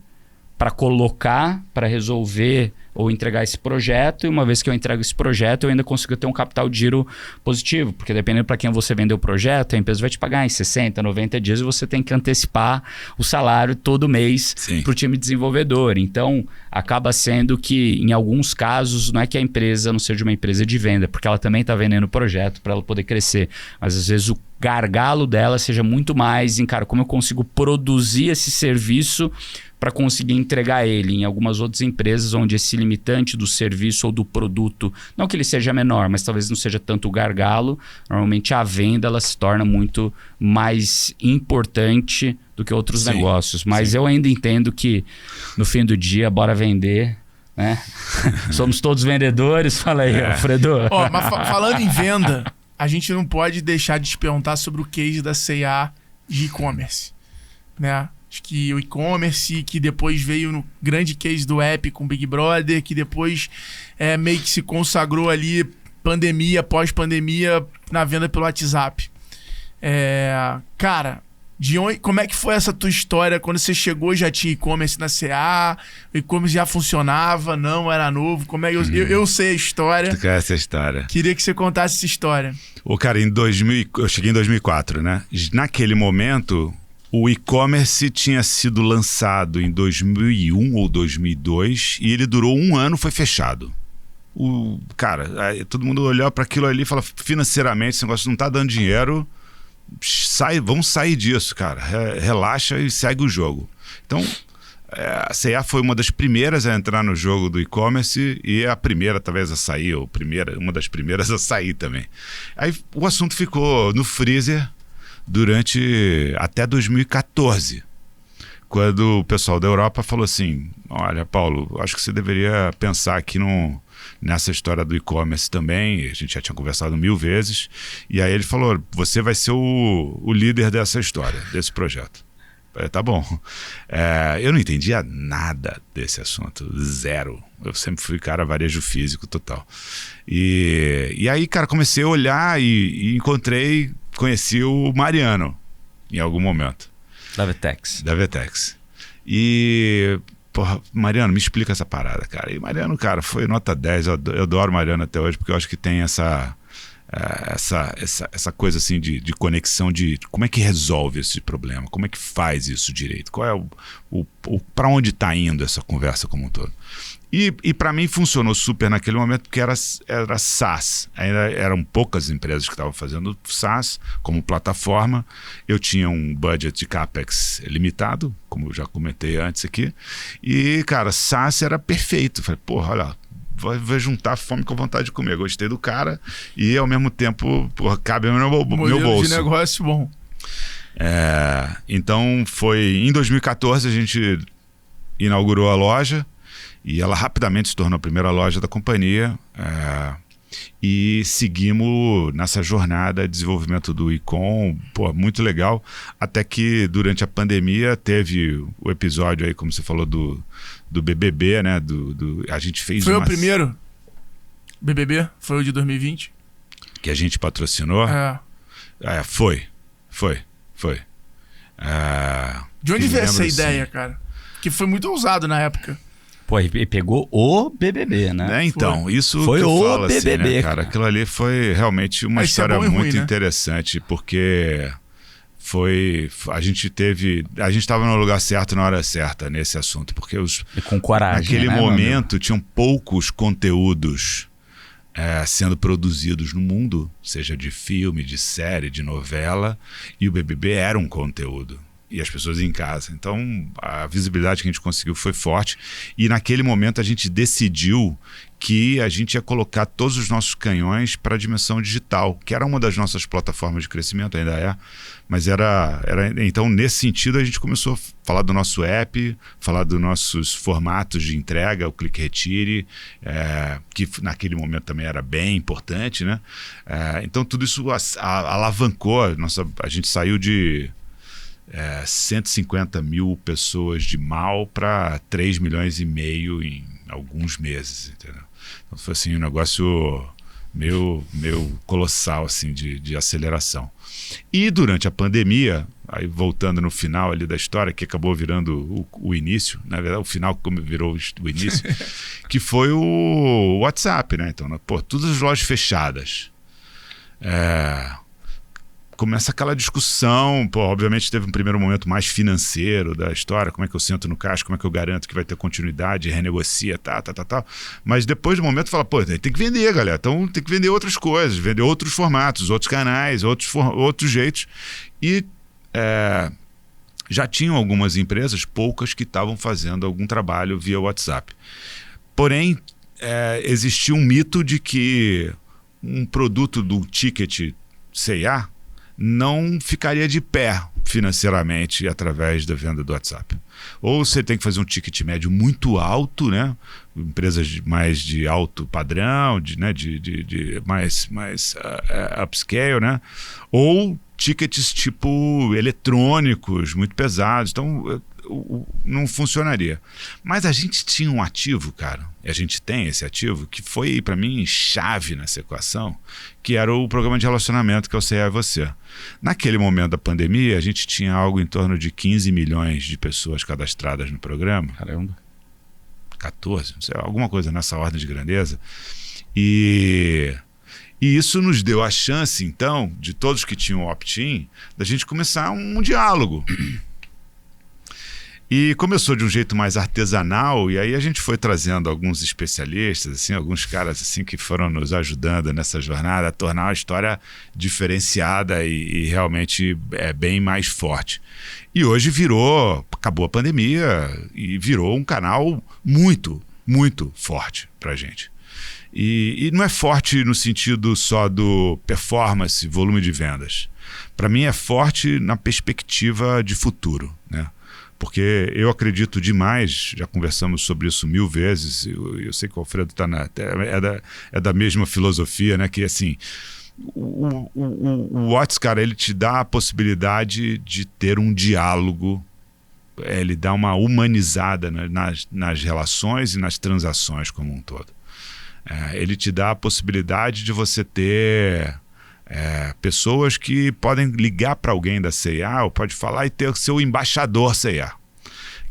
para colocar, para resolver ou entregar esse projeto, e uma vez que eu entrego esse projeto, eu ainda consigo ter um capital de giro positivo, porque dependendo para quem você vendeu o projeto, a empresa vai te pagar em 60, 90 dias e você tem que antecipar o salário todo mês para o time desenvolvedor. Então, acaba sendo que, em alguns casos, não é que a empresa não seja uma empresa de venda, porque ela também está vendendo o projeto para ela poder crescer, mas às vezes o gargalo dela seja muito mais em, cara, como eu consigo produzir esse serviço para conseguir entregar ele. Em algumas outras empresas onde esse limitante do serviço ou do produto, não que ele seja menor, mas talvez não seja tanto o gargalo, normalmente a venda ela se torna muito mais importante do que outros negócios. Mas eu ainda entendo que no fim do dia, bora vender, né? Somos todos vendedores. Fala aí, Alfredo. Mas falando em venda, a gente não pode deixar de te perguntar sobre o case da C&A de e-commerce, né? Acho que o e-commerce, que depois veio no grande case do app com Big Brother, que depois meio que se consagrou ali, pandemia, pós-pandemia, na venda pelo WhatsApp. Cara, como é que foi essa tua história? Quando você chegou, já tinha e-commerce na C&A? O e-commerce já funcionava? Não, era novo? Como é que eu sei a história. Tu quer essa história? Queria que você contasse essa história. Cara, eu cheguei em 2004, né? Naquele momento, o e-commerce tinha sido lançado em 2001 ou 2002 e ele durou 1 ano, foi fechado. Cara, todo mundo olhou para aquilo ali e falou, financeiramente, esse negócio não tá dando dinheiro, vamos sair disso, cara. Relaxa e segue o jogo. Então, a C&A foi uma das primeiras a entrar no jogo do e-commerce e a primeira talvez a sair, ou uma das primeiras a sair também. Aí o assunto ficou no freezer durante até 2014, quando o pessoal da Europa falou assim, olha, Paulo, acho que você deveria pensar aqui nessa história do e-commerce também. A gente já tinha conversado 1000 vezes, e aí ele falou, você vai ser o líder dessa história, desse projeto. Tá bom. Eu não entendia nada desse assunto, zero. Eu sempre fui cara varejo físico total. E aí, cara, comecei a olhar e conheci o Mariano em algum momento. Da Vetex. E, porra, Mariano, me explica essa parada, cara. E Mariano, cara, foi nota 10. Eu adoro Mariano até hoje, porque eu acho que tem essa coisa assim de conexão, de como é que resolve esse problema, como é que faz isso direito, qual é para onde está indo essa conversa como um todo. E para mim funcionou super naquele momento, porque era SaaS. Ainda eram poucas empresas que estavam fazendo SaaS como plataforma. Eu tinha um budget de CapEx limitado, como eu já comentei antes aqui. E, cara, SaaS era perfeito. Falei, porra, olha, vai juntar fome com vontade de comer. Gostei do cara e, ao mesmo tempo, porra, cabe no meu bolso. Modelo de negócio bom. Então, foi em 2014 a gente inaugurou a loja. E ela rapidamente se tornou a primeira loja da companhia, e seguimos nessa jornada de desenvolvimento do e-com, muito legal, até que durante a pandemia teve o episódio aí, como você falou, do BBB, né? A gente fez Foi o primeiro BBB? Foi o de 2020? Que a gente patrocinou? Foi. De onde veio essa ideia, cara? Que foi muito ousado na época. Pô, e pegou o BBB, né? Então, isso foi que eu o falo, BBB, assim, né, cara? Aquilo ali foi realmente uma história muito interessante, porque a gente estava no lugar certo na hora certa nesse assunto, porque e com coragem, naquele momento tinham poucos conteúdos sendo produzidos no mundo, seja de filme, de série, de novela, e o BBB era um conteúdo. e as pessoas em casa. Então, a visibilidade que a gente conseguiu foi forte. E naquele momento a gente decidiu que a gente ia colocar todos os nossos canhões para a dimensão digital, que era uma das nossas plataformas de crescimento, ainda é. Mas então, nesse sentido, a gente começou a falar do nosso app, falar dos nossos formatos de entrega, o Clique Retire, que naquele momento também era bem importante, né? Então, tudo isso alavancou. A gente saiu de 150 mil pessoas de mal para 3 milhões e meio em alguns meses, entendeu? Então foi assim um negócio meio colossal assim, de aceleração. E durante a pandemia, aí voltando no final ali da história, que acabou virando o início, na verdade o final como virou o início, que foi o WhatsApp, né? Então, todas as lojas fechadas. Começa aquela discussão, obviamente teve um primeiro momento mais financeiro da história, como é que eu sento no caixa, como é que eu garanto que vai ter continuidade, renegocia, tal. Mas depois do momento fala, tem que vender, galera, então tem que vender outras coisas, vender outros formatos, outros canais, outros jeitos. E já tinham algumas empresas, poucas, que estavam fazendo algum trabalho via WhatsApp. Porém, existia um mito de que um produto do ticket C&A não ficaria de pé financeiramente através da venda do WhatsApp. Ou você tem que fazer um ticket médio muito alto, né? Empresas mais de alto padrão, de mais upscale, né? Ou tickets tipo eletrônicos, muito pesados. Então, não funcionaria. Mas a gente tinha um ativo, cara, e a gente tem esse ativo, que foi, para mim, chave nessa equação, que era o programa de relacionamento, que é o C&A e Você. Naquele momento da pandemia, a gente tinha algo em torno de 15 milhões de pessoas cadastradas no programa. Caramba. 14, não sei, alguma coisa nessa ordem de grandeza. E isso nos deu a chance, então, de todos que tinham opt-in, da gente começar um diálogo. E começou de um jeito mais artesanal, e aí a gente foi trazendo alguns especialistas, assim, alguns caras assim, que foram nos ajudando nessa jornada a tornar a história diferenciada e realmente bem mais forte. E hoje acabou a pandemia e virou um canal muito, muito forte pra gente. E não é forte no sentido só do performance, volume de vendas. Para mim é forte na perspectiva de futuro, né? Porque eu acredito demais, já conversamos sobre isso 1000 vezes, eu sei que o Alfredo é da mesma filosofia, né? Que assim, o Whats, cara, ele te dá a possibilidade de ter um diálogo, ele dá uma humanizada nas relações e nas transações como um todo. Ele te dá a possibilidade de você ter pessoas que podem ligar para alguém da C&A ou pode falar e ter o seu embaixador C&A,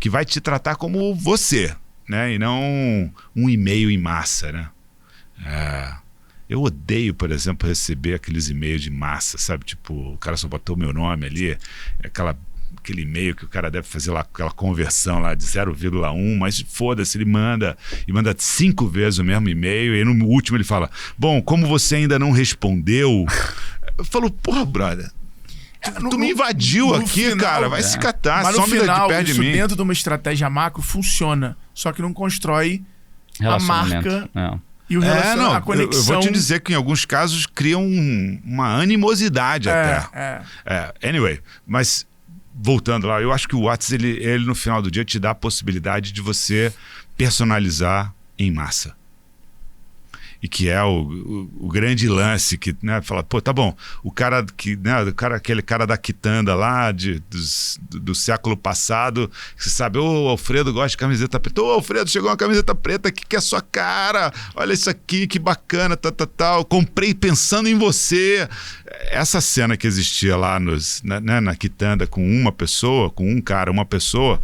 que vai te tratar como você, né? E não um e-mail em massa, né? Eu odeio, por exemplo, receber aqueles e-mails de massa, sabe? Tipo, o cara só botou o meu nome ali, aquele e-mail que o cara deve fazer lá, aquela conversão lá de 0,1, mas foda-se, ele manda 5 vezes o mesmo e-mail, e no último ele fala, bom, como você ainda não respondeu, eu falo, porra, brother, tu me invadiu aqui, final, cara, vai se catar, mas no some final, de perto de isso mim. Dentro de uma estratégia macro funciona, só que não constrói a marca e o relacionamento, a conexão. Eu vou te dizer que em alguns casos criam uma animosidade até. Anyway, mas voltando lá, eu acho que o WhatsApp, ele no final do dia te dá a possibilidade de você personalizar em massa. E que é o grande lance que, né, fala, tá bom, aquele cara da quitanda lá do século passado, que você sabe, Alfredo gosta de camiseta preta, Alfredo, chegou uma camiseta preta aqui que é a sua cara, olha isso aqui, que bacana, tal, comprei pensando em você. Essa cena que existia lá na quitanda com uma pessoa, com um cara, uma pessoa,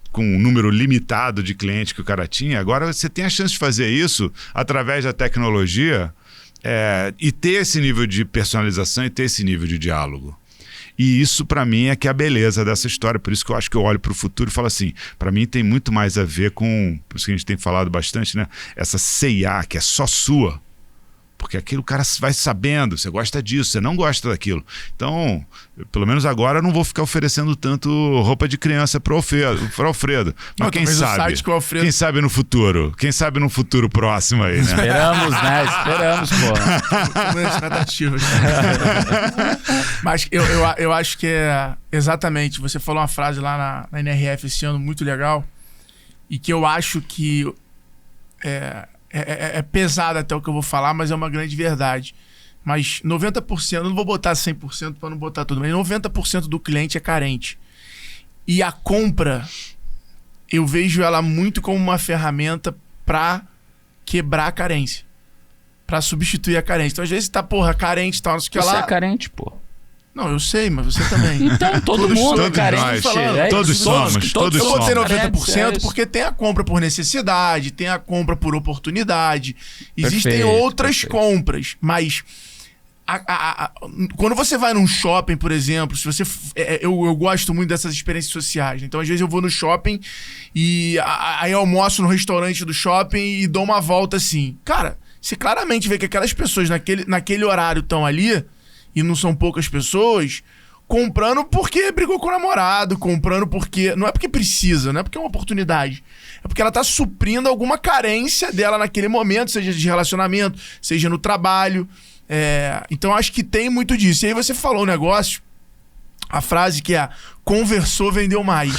com um número limitado de clientes que o cara tinha, agora você tem a chance de fazer isso através da tecnologia e ter esse nível de personalização e ter esse nível de diálogo. E isso, para mim, é que é a beleza dessa história. Por isso que eu acho que eu olho para o futuro e falo assim, para mim tem muito mais a ver com, por isso que a gente tem falado bastante, né? Essa C&A, que é só sua. porque aquilo o cara vai sabendo, você gosta disso, você não gosta daquilo. Então, pelo menos agora eu não vou ficar oferecendo tanto roupa de criança pro Alfredo. Mas quem sabe? Quem sabe no futuro? Quem sabe no futuro próximo aí, né? Esperamos, né? Esperamos, pô. Expectativas. Mas eu acho que é exatamente, você falou uma frase lá na NRF esse ano muito legal, e que eu acho que é pesado até o que eu vou falar, mas é uma grande verdade. Mas 90%, eu não vou botar 100% para não botar tudo, mas 90% do cliente é carente. E a compra, eu vejo ela muito como uma ferramenta para quebrar a carência, para substituir a carência. Então às vezes tá, carente, tal, não sei o que lá. Você é carente, pô. Não, eu sei, mas você também. Então, todo mundo é carente. Todos somos. Eu botei 90% carentes, porque tem a compra por necessidade, tem a compra por oportunidade. Existem outras compras, mas quando você vai num shopping, por exemplo, se você eu gosto muito dessas experiências sociais. Então, às vezes eu vou no shopping e aí eu almoço no restaurante do shopping e dou uma volta assim. Cara, você claramente vê que aquelas pessoas naquele horário estão ali, e não são poucas pessoas, comprando porque brigou com o namorado, comprando porque... Não é porque precisa, não é porque é uma oportunidade. É porque ela tá suprindo alguma carência dela naquele momento, seja de relacionamento, seja no trabalho. Então acho que tem muito disso. E aí você falou um negócio, a frase que é conversou, vendeu mais.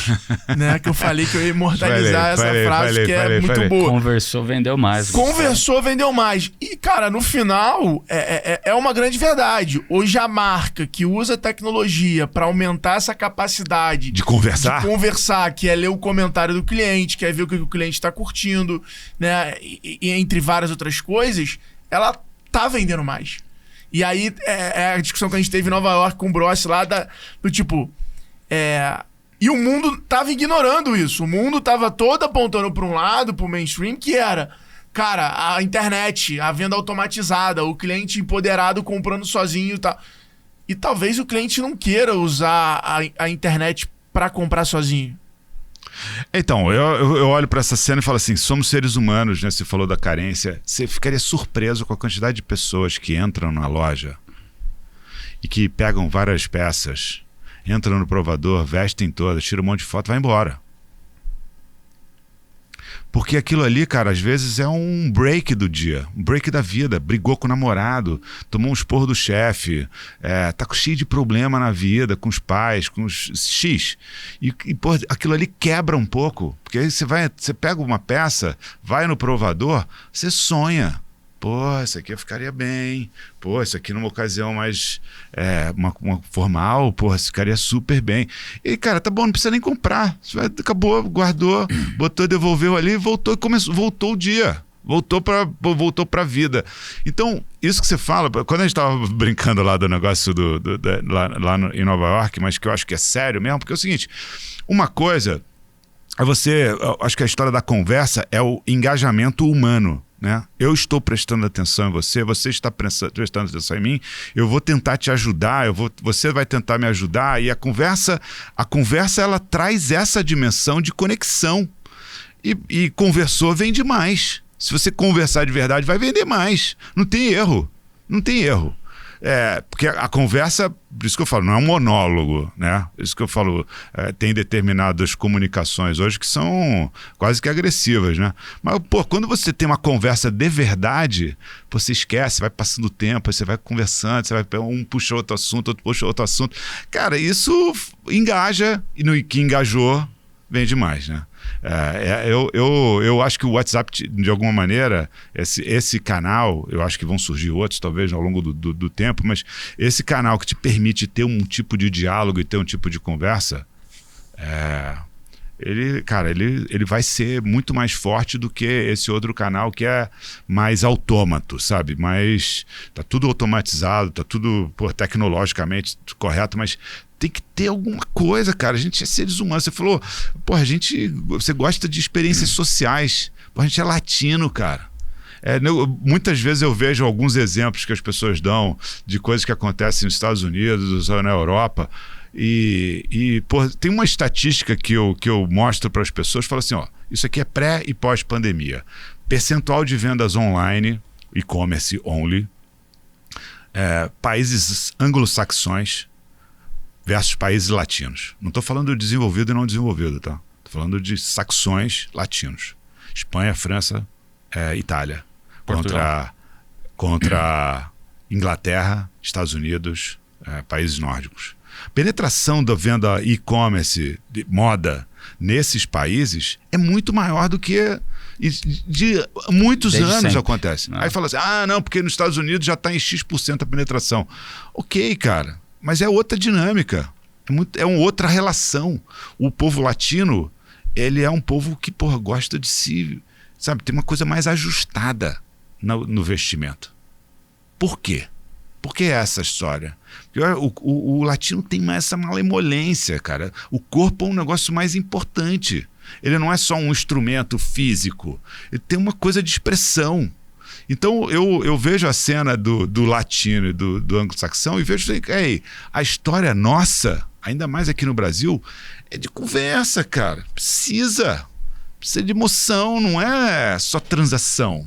Né? Que eu falei que eu ia imortalizar essa frase, que é muito boa. Conversou, vendeu mais. Conversou, vendeu mais. E, cara, no final, é uma grande verdade. Hoje a marca que usa tecnologia para aumentar essa capacidade de conversar, que é ler o comentário do cliente, que é ver o que o cliente está curtindo, né? E entre várias outras coisas, ela tá vendendo mais. E aí, é a discussão que a gente teve em Nova York com o Bross lá, do tipo... E o mundo tava ignorando isso. O mundo tava todo apontando para um lado, pro mainstream, que era, cara, a internet, a venda automatizada, o cliente empoderado comprando sozinho e tal. E talvez o cliente não queira usar a internet para comprar sozinho. Então, eu olho para essa cena e falo assim, somos seres humanos, né? Você falou da carência. Você ficaria surpreso com a quantidade de pessoas que entram na loja e que pegam várias peças, entram no provador, vestem todas, tiram um monte de foto, vai embora. Porque aquilo ali, cara, às vezes é um break do dia, um break da vida. Brigou com o namorado, tomou um esporro do chefe, tá cheio de problema na vida, com os pais, com os X. E pô, aquilo ali quebra um pouco. Porque aí você pega uma peça, vai no provador, você sonha. Pô, isso aqui eu ficaria bem. Pô, isso aqui numa ocasião mais uma formal, pô, isso ficaria super bem. E, cara, tá bom, não precisa nem comprar. Acabou, guardou, botou, devolveu ali, voltou e voltou o dia. Voltou pra vida. Então, isso que você fala, quando a gente tava brincando lá do negócio lá em Nova York, mas que eu acho que é sério mesmo, porque é o seguinte, uma coisa acho que a história da conversa é o engajamento humano. Né? Eu estou prestando atenção em você, você está prestando atenção em mim, eu vou tentar te ajudar, você vai tentar me ajudar, e a conversa ela traz essa dimensão de conexão, e conversou, vende mais. Se você conversar de verdade, vai vender mais, não tem erro. Porque a conversa, por isso que eu falo, não é um monólogo, né? Por isso que eu falo, tem determinadas comunicações hoje que são quase que agressivas, né? Mas, pô, quando você tem uma conversa de verdade, você esquece, vai passando o tempo, você vai conversando, um puxa outro assunto, outro puxa outro assunto. Cara, isso engaja, e no que engajou, vende mais, né? Eu acho que o WhatsApp, de alguma maneira, esse canal, eu acho que vão surgir outros, talvez, ao longo do tempo, mas esse canal que te permite ter um tipo de diálogo e ter um tipo de conversa, ele vai ser muito mais forte do que esse outro canal que é mais autômato, sabe? Mas tá tudo automatizado, tá tudo tecnologicamente correto, mas tem que ter alguma coisa, cara. A gente é seres humanos. Você falou, você gosta de experiências sociais. A gente é latino, cara. Muitas vezes eu vejo alguns exemplos que as pessoas dão de coisas que acontecem nos Estados Unidos ou na Europa. Tem uma estatística que eu mostro para as pessoas, falo assim, isso aqui é pré e pós-pandemia. Percentual de vendas online, e-commerce only, países anglo-saxões versus países latinos. Não estou falando de desenvolvido e não desenvolvido, tá? Estou falando de saxões latinos. Espanha, França, Itália. Contra Inglaterra, Estados Unidos, países nórdicos. Penetração da venda e-commerce, de moda, nesses países é muito maior do que de muitos Desde anos sempre. acontece. Aí fala assim, não, porque nos Estados Unidos já está em X% a penetração. Ok, cara, mas é outra dinâmica, é uma outra relação. O povo latino, ele é um povo que, gosta de se, sabe, tem uma coisa mais ajustada no vestimento. Por quê? Por que essa história? Porque o latino tem mais essa malemolência, cara. O corpo é um negócio mais importante. Ele não é só um instrumento físico. Ele tem uma coisa de expressão. Então eu vejo a cena do latino e do anglo-saxão e vejo assim, a história nossa, ainda mais aqui no Brasil, é de conversa, cara. Precisa de emoção, não é só transação.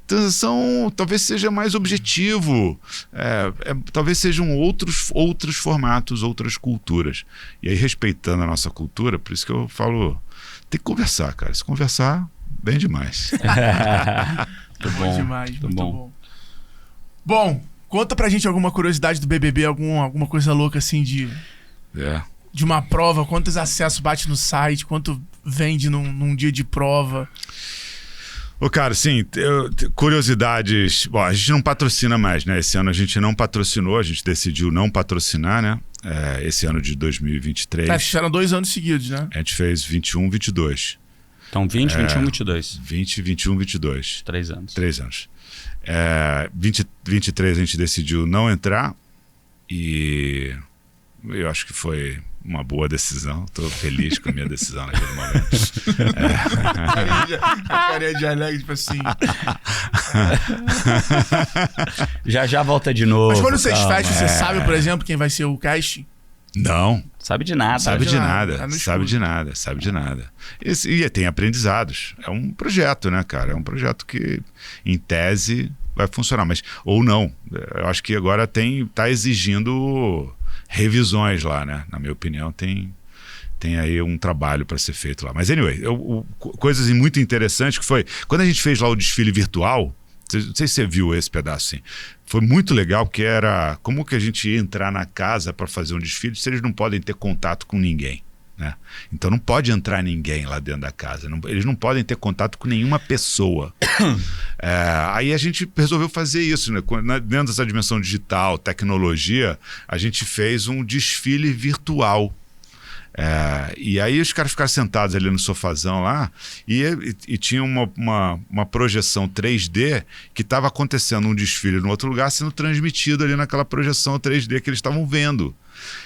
Transação talvez seja mais objetivo, talvez sejam outros formatos, outras culturas. E aí, respeitando a nossa cultura, por isso que eu falo, tem que conversar, cara. Se conversar, bem demais. Muito Bom bom. demais, Muito muito bom. bom. Bom, conta pra gente alguma curiosidade do BBB, alguma coisa louca assim de uma prova, quantos acessos bate no site, quanto vende num dia de prova. Cara, sim, curiosidades. Bom, a gente não patrocina mais, né? Esse ano a gente não patrocinou, a gente decidiu não patrocinar, né? Esse ano de 2023. Fizeram 2 anos seguidos, né? A gente fez 21, 22. Então 20, 21, 22. 20, 21, 22. 3 anos. 3 anos. 23 a gente decidiu não entrar e eu acho que foi uma boa decisão. Estou feliz com a minha decisão naquele momento. A carinha de alegre, tipo assim. Já volta de novo. Mas quando vocês calma. fecham, você sabe, por exemplo, quem vai ser o casting? Não. Sabe de nada. Sabe de nada, Tá no sabe escuro. de nada. E tem aprendizados. É um projeto, né, cara? É um projeto que, em tese, vai funcionar. Mas, ou não. Eu acho que agora tá exigindo revisões lá, né? Na minha opinião, tem aí um trabalho para ser feito lá. Mas, anyway, coisas muito interessantes que foi... Quando a gente fez lá o desfile virtual, não sei se você viu esse pedaço, assim. Foi muito legal, porque era como que a gente ia entrar na casa para fazer um desfile se eles não podem ter contato com ninguém, né? Então não pode entrar ninguém lá dentro da casa, eles não podem ter contato com nenhuma pessoa. Aí a gente resolveu fazer isso, né? Dentro dessa dimensão digital, tecnologia, a gente fez um desfile virtual. E aí os caras ficaram sentados ali no sofazão lá e tinha uma projeção 3D que estava acontecendo um desfile no outro lugar sendo transmitido ali naquela projeção 3D que eles estavam vendo.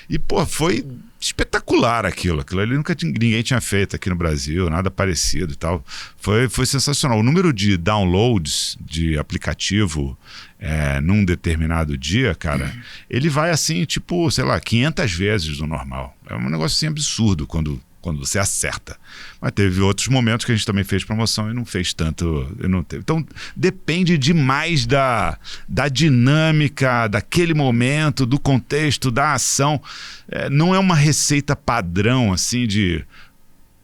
E, foi espetacular aquilo ali ninguém tinha feito aqui no Brasil, nada parecido e tal. Foi sensacional. O número de downloads de aplicativo num determinado dia, cara, ele vai assim, tipo, sei lá, 500 vezes do normal. É um negócio assim absurdo quando você acerta. Mas teve outros momentos que a gente também fez promoção e não fez tanto. Então, depende demais da dinâmica, daquele momento, do contexto, da ação. Não é uma receita padrão, assim, de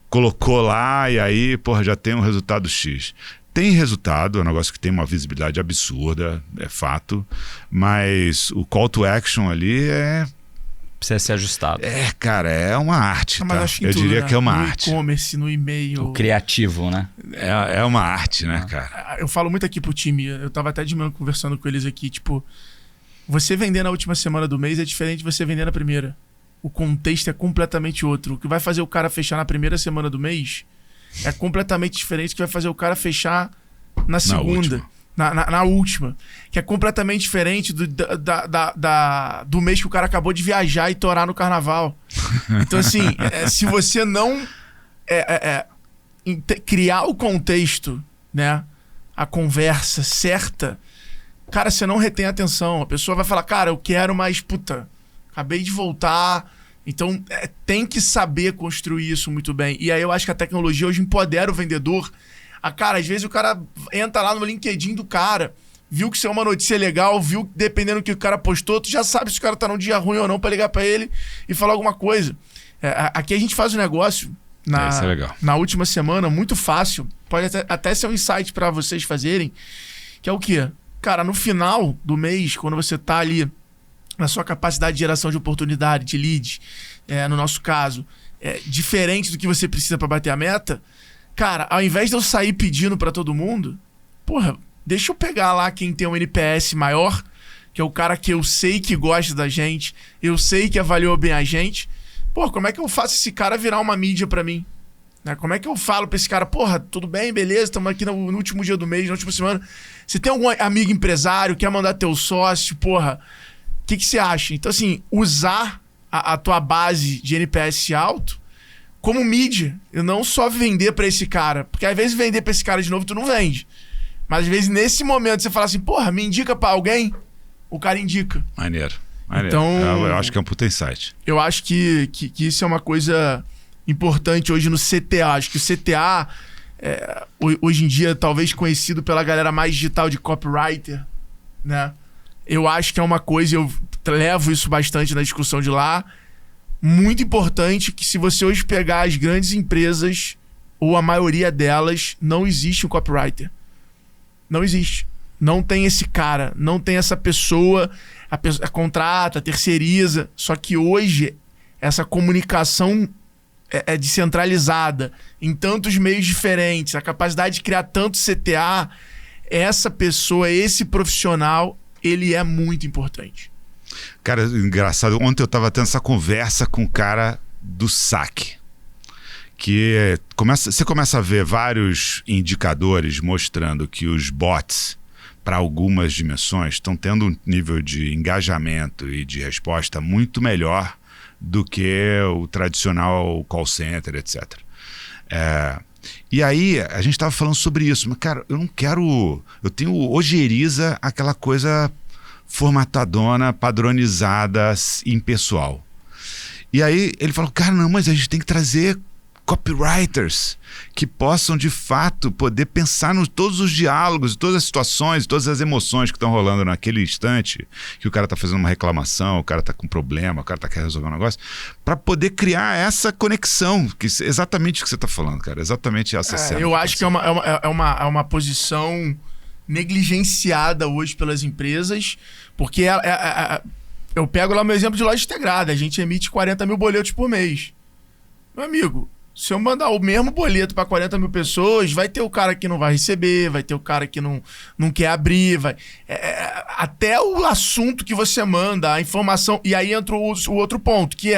colocou lá e aí, já tem um resultado X. Tem resultado, é um negócio que tem uma visibilidade absurda, é fato, mas o call to action ali Precisa ser ajustado. cara, é uma arte, Mas tá? acho que em Eu tudo, diria né? que é uma no arte. E-commerce, no e-mail. O criativo, né? É uma arte, né, cara? Eu falo muito aqui pro time, eu tava até de manhã conversando com eles aqui, tipo, você vender na última semana do mês é diferente de você vender na primeira. O contexto é completamente outro. O que vai fazer o cara fechar na primeira semana do mês é completamente diferente do que vai fazer o cara fechar na segunda. última. Na última. Que é completamente diferente do mês que o cara acabou de viajar e torar no carnaval. Então, assim, se você não criar o contexto, né? A conversa certa, cara, você não retém a atenção. A pessoa vai falar, cara, eu quero, mas, acabei de voltar. Então, tem que saber construir isso muito bem. E aí eu acho que a tecnologia hoje empodera o vendedor. Cara, às vezes o cara entra lá no LinkedIn do cara, viu que isso é uma notícia legal, viu que dependendo do que o cara postou, tu já sabe se o cara tá num dia ruim ou não pra ligar pra ele e falar alguma coisa. Aqui a gente faz um negócio Isso é legal. na última semana, muito fácil, pode até ser um insight pra vocês fazerem, que é o quê? Cara, no final do mês, quando você tá ali na sua capacidade de geração de oportunidade, de leads, no nosso caso, diferente do que você precisa pra bater a meta, cara, ao invés de eu sair pedindo pra todo mundo, porra, deixa eu pegar lá quem tem um NPS maior, que é o cara que eu sei que gosta da gente, eu sei que avaliou bem a gente. Pô, como é que eu faço esse cara virar uma mídia pra mim? Né? Como é que eu falo pra esse cara, porra, tudo bem, beleza, estamos aqui no último dia do mês, na última semana. Você tem algum amigo empresário, quer mandar teu sócio, porra, o que você acha? Então, assim, usar a tua base de NPS alto como mídia, e não só vender pra esse cara. Porque às vezes vender pra esse cara de novo, tu não vende. Mas às vezes nesse momento você fala assim, porra, me indica pra alguém, o cara indica. Maneiro. Então, eu acho que é um puta insight. Eu acho que isso é uma coisa importante hoje no CTA. Acho que o CTA, hoje em dia, talvez conhecido pela galera mais digital de copywriter, né? Eu acho que é uma coisa, eu levo isso bastante na discussão de lá, muito importante, que se você hoje pegar as grandes empresas, ou a maioria delas, não existe um copywriter. Não existe. Não tem esse cara, não tem essa pessoa, a contrata, terceiriza. Só que hoje essa comunicação é descentralizada em tantos meios diferentes, a capacidade de criar tanto CTA, essa pessoa, esse profissional, ele é muito importante. Cara, engraçado, ontem eu tava tendo essa conversa com o cara do saque. Que você começa a ver vários indicadores mostrando que os bots, para algumas dimensões, estão tendo um nível de engajamento e de resposta muito melhor do que o tradicional call center, etc. E aí, a gente estava falando sobre isso, mas, cara, eu não quero... Eu tenho ojeriza aquela coisa formatadona, padronizada, impessoal. E aí, ele falou, cara, não, mas a gente tem que trazer copywriters que possam, de fato, poder pensar em todos os diálogos, todas as situações, todas as emoções que estão rolando naquele instante, que o cara está fazendo uma reclamação, o cara está com um problema, o cara quer resolver um negócio, para poder criar essa conexão, que é exatamente o que você está falando, cara, exatamente essa cena. Eu acho que é uma posição negligenciada hoje pelas empresas, porque eu pego lá o meu exemplo de loja integrada, a gente emite 40 mil boletos por mês. Meu amigo, se eu mandar o mesmo boleto para 40 mil pessoas, vai ter o cara que não vai receber, vai ter o cara que não quer abrir, até o assunto que você manda, a informação. E aí entra o outro ponto, que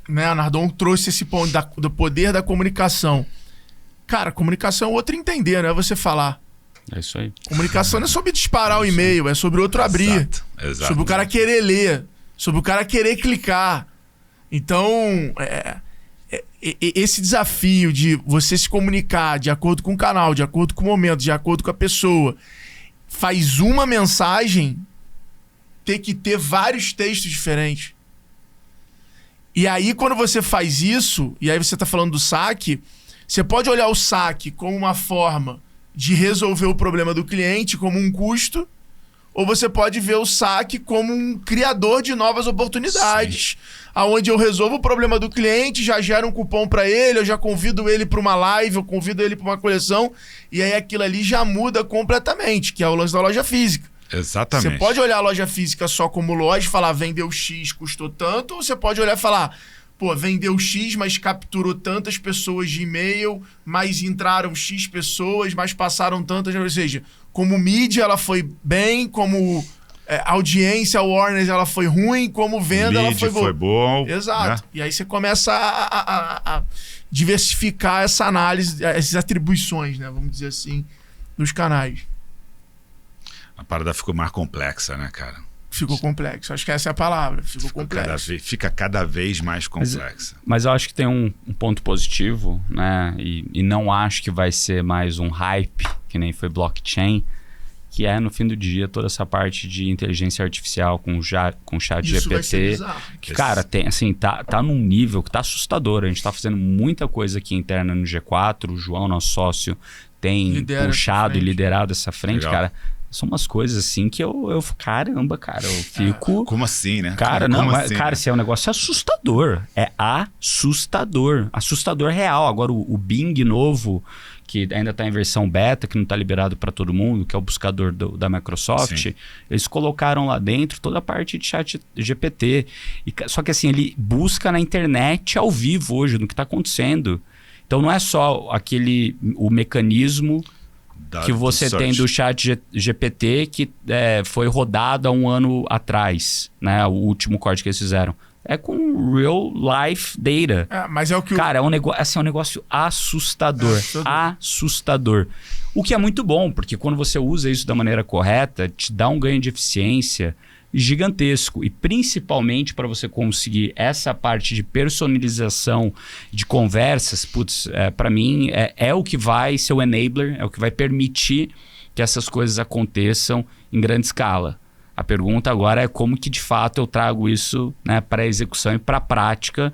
né, a Nardon trouxe esse ponto do poder da comunicação. Cara, comunicação é outro entender, não é você falar. É isso aí. Comunicação não é sobre disparar o e-mail, é sobre outro abrir. Exato. Sobre o cara querer ler, sobre o cara querer clicar. Então, esse desafio de você se comunicar de acordo com o canal, de acordo com o momento, de acordo com a pessoa, faz uma mensagem, ter que ter vários textos diferentes. E aí, quando você faz isso, e aí você está falando do saque, você pode olhar o saque como uma forma de resolver o problema do cliente, como um custo, ou você pode ver o saque como um criador de novas oportunidades, aonde eu resolvo o problema do cliente, já gero um cupom para ele, eu já convido ele para uma live, eu convido ele para uma coleção, e aí aquilo ali já muda completamente, que é o lance da loja física. Exatamente. Você pode olhar a loja física só como loja e falar, vendeu X, custou tanto, ou você pode olhar e falar, pô, vendeu X, mas capturou tantas pessoas de e-mail, mas entraram X pessoas, mas passaram tantas... Ou seja, como mídia ela foi bem, como audiência, Warner, ela foi ruim, como venda ela foi boa. Foi bom. Exato. Né? E aí você começa a diversificar essa análise, essas atribuições, né? Vamos dizer assim, nos canais. A parada ficou mais complexa, né, cara? Ficou complexo. Acho que essa é a palavra. Ficou complexo. Fica cada vez mais complexa. Mas eu acho que tem um ponto positivo, né? E não acho que vai ser mais um hype, que nem foi blockchain, que é, no fim do dia, toda essa parte de inteligência artificial com chat GPT. Que, cara, tem, assim, tá num nível que tá assustador. A gente tá fazendo muita coisa aqui interna no G4. O João, nosso sócio, tem puxado e liderado essa frente, legal. Cara. São umas coisas assim que eu caramba, cara, eu fico... Como assim, né? Cara, Como não, assim, cara, né? esse é um negócio assustador. É assustador. Assustador real. Agora, o Bing novo, que ainda está em versão beta, que não está liberado para todo mundo, que é o buscador da Microsoft, Sim. eles colocaram lá dentro toda a parte de chat GPT. Só que assim, ele busca na internet ao vivo hoje, no que está acontecendo. Então não é só o mecanismo que você tem do chat GPT que foi rodado há um ano atrás, né? O último corte que eles fizeram. É com real life data. Mas é o que Cara, é um negócio assustador. Assustador. O que é muito bom, porque quando você usa isso da maneira correta, te dá um ganho de eficiência gigantesco. E principalmente para você conseguir essa parte de personalização de conversas, para mim é o que vai ser o enabler, é o que vai permitir que essas coisas aconteçam em grande escala. A pergunta agora é como que de fato eu trago isso, né, para a execução e para a prática,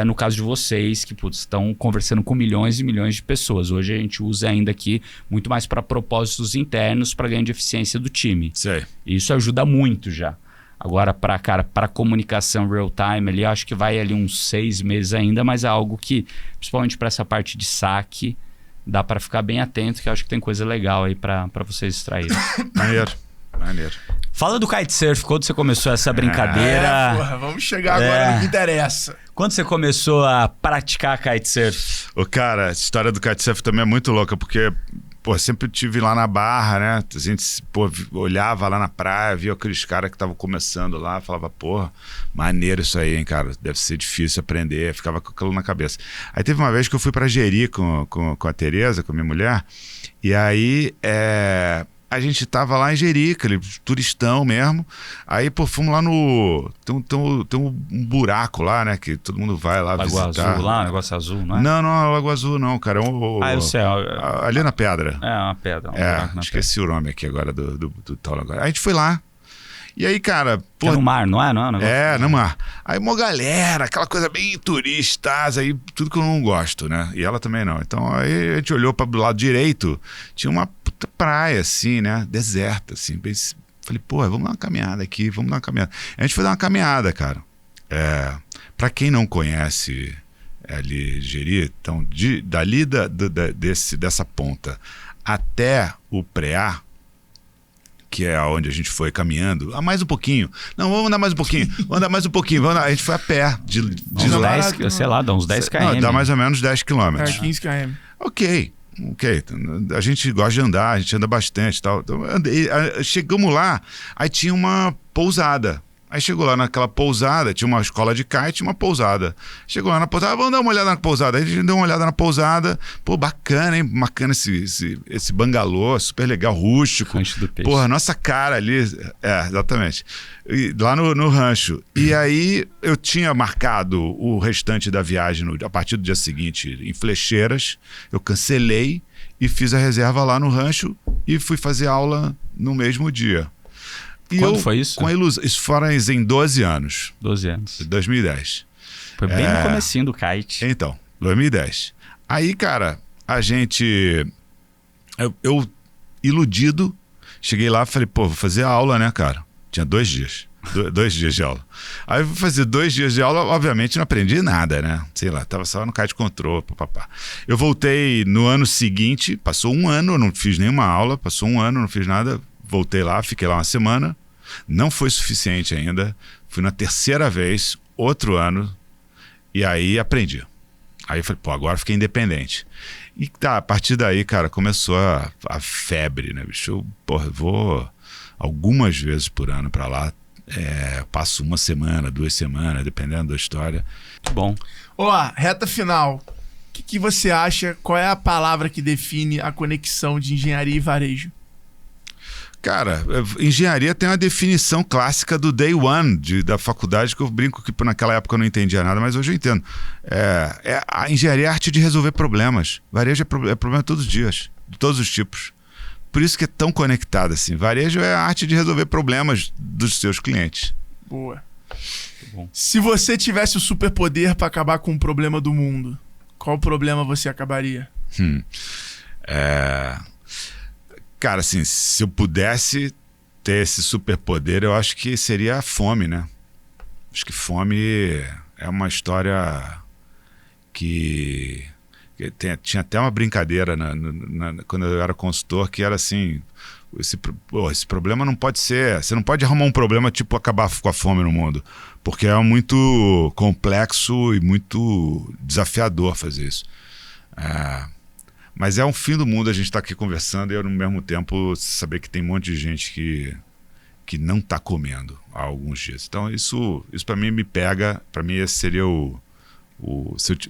no caso de vocês que estão conversando com milhões e milhões de pessoas. Hoje a gente usa ainda aqui muito mais para propósitos internos, para ganho de eficiência do time. Sei. E isso ajuda muito já. Agora, para comunicação real time, ali, acho que vai ali uns 6 meses ainda, mas é algo que, principalmente para essa parte de saque, dá para ficar bem atento, que eu acho que tem coisa legal aí para vocês extraírem. Maneiro. Fala do kitesurf, quando você começou essa brincadeira? porra, vamos chegar agora no que interessa. Quando você começou a praticar kitesurf? Cara, a história do kitesurf também é muito louca, porque, sempre tive lá na Barra, né? A gente, olhava lá na praia, via aqueles caras que estavam começando lá, falava, maneiro isso aí, hein, cara? Deve ser difícil aprender, ficava com aquilo na cabeça. Aí teve uma vez que eu fui pra Jeri com a Tereza, com a minha mulher, e aí, a gente tava lá em Jeri, aquele turistão mesmo. Aí, fomos lá no... Tem um buraco lá, né? Que todo mundo vai lá Lagoa visitar. Azul lá, negócio azul, não é? Não, Lagoa Azul não, cara. Eu sei. Ali na pedra. É uma pedra. Um buraco na esqueci o nome aqui agora do tal agora. Aí a gente foi lá. E aí, cara... É no mar, não é? Não é, negócio... no mar. Aí uma galera, aquela coisa bem turistas, aí tudo que eu não gosto, né? E ela também não. Então aí a gente olhou para o lado direito, tinha uma puta praia assim, né? Deserta, assim. Falei, vamos dar uma caminhada aqui, vamos dar uma caminhada. A gente foi dar uma caminhada, cara. Para quem não conhece ali Jeri, então dali dessa ponta até o Preá, que é onde a gente foi caminhando, mais um pouquinho. Não, vamos andar mais um pouquinho. Vamos andar mais um pouquinho. A gente foi a pé. Dá uns 10 km. Não, dá mais ou menos 10 km. 15 km. Ok. A gente gosta de andar, a gente anda bastante e tal. Então, chegamos lá, aí tinha uma pousada. Aí chegou lá naquela pousada, tinha uma escola de kite e uma pousada. Chegou lá na pousada, vamos dar uma olhada na pousada. Aí a gente deu uma olhada na pousada. Bacana, hein? Bacana esse bangalô, super legal, rústico. Rancho do Peixe. Nossa cara ali. Exatamente. E, lá no rancho. E aí eu tinha marcado o restante da viagem a partir do dia seguinte em Flecheiras. Eu cancelei e fiz a reserva lá no rancho e fui fazer aula no mesmo dia. Quando foi isso? Com a ilusão. Isso foram em 12 anos. 12 anos. 2010. Foi bem no comecinho do kite. Então, 2010. Aí, cara, a gente... Eu iludido, cheguei lá e falei, vou fazer aula, né, cara? Tinha 2 dias. 2 dias de aula. Aí eu fui fazer 2 dias de aula, obviamente não aprendi nada, né? Sei lá, tava só no kite control, papapá. Eu voltei no ano seguinte, passou 1 ano, eu não fiz nenhuma aula, passou 1 ano, não fiz nada. Voltei lá, fiquei lá 1 semana. Não foi suficiente ainda. Fui na 3ª vez, outro ano. E aí aprendi. Aí eu falei, agora fiquei independente. E a partir daí, cara, começou a febre, né, bicho? Eu vou algumas vezes por ano pra lá. Passo 1 semana, 2 semanas, dependendo da história. Muito bom. Reta final. O que você acha? Qual é a palavra que define a conexão de engenharia e varejo? Cara, engenharia tem uma definição clássica do day one da faculdade, que eu brinco que naquela época eu não entendia nada, mas hoje eu entendo. A engenharia é a arte de resolver problemas. Varejo é problema todos os dias, de todos os tipos. Por isso que é tão conectado assim. Varejo é a arte de resolver problemas dos seus clientes. Boa. Se você tivesse o superpoder para acabar com um problema do mundo, qual problema você acabaria? Cara, assim, se eu pudesse ter esse superpoder, eu acho que seria a fome, né? Acho que fome é uma história que tinha até uma brincadeira quando eu era consultor, que era assim, esse problema não pode ser... Você não pode arrumar um problema tipo acabar com a fome no mundo, porque é muito complexo e muito desafiador fazer isso. Mas é um fim do mundo a gente estar aqui conversando e eu, no mesmo tempo, saber que tem um monte de gente que não está comendo há alguns dias. Então isso para mim me pega. Para mim esse seria o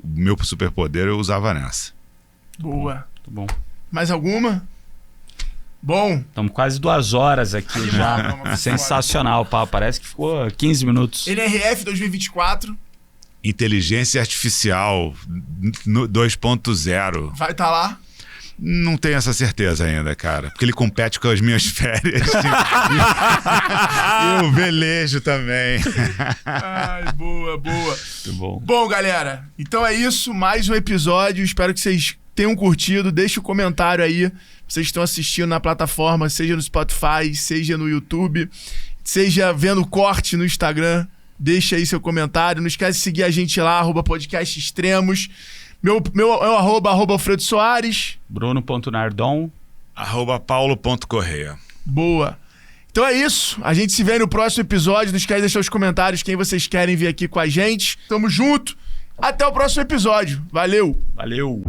meu superpoder, eu usava nessa. Boa. Muito bom. Mais alguma? Bom. Estamos quase 2 horas aqui já. Sensacional, pá. Parece que ficou 15 minutos. NRF 2024. Inteligência Artificial 2.0. Vai estar lá? Não tenho essa certeza ainda, cara. Porque ele compete com as minhas férias. E o velejo também. Ai, boa. Muito bom. Bom, galera, então é isso. Mais um episódio. Espero que vocês tenham curtido. Deixe um comentário aí. Vocês estão assistindo na plataforma, seja no Spotify, seja no YouTube, seja vendo corte no Instagram. Deixa aí seu comentário. Não esquece de seguir a gente lá, @podcastextremos. Meu arroba Alfredo Soares. Bruno.Nardon. @paulo.correia. Boa. Então é isso. A gente se vê no próximo episódio. Não esquece de deixar os comentários quem vocês querem vir aqui com a gente. Tamo junto. Até o próximo episódio. Valeu. Valeu.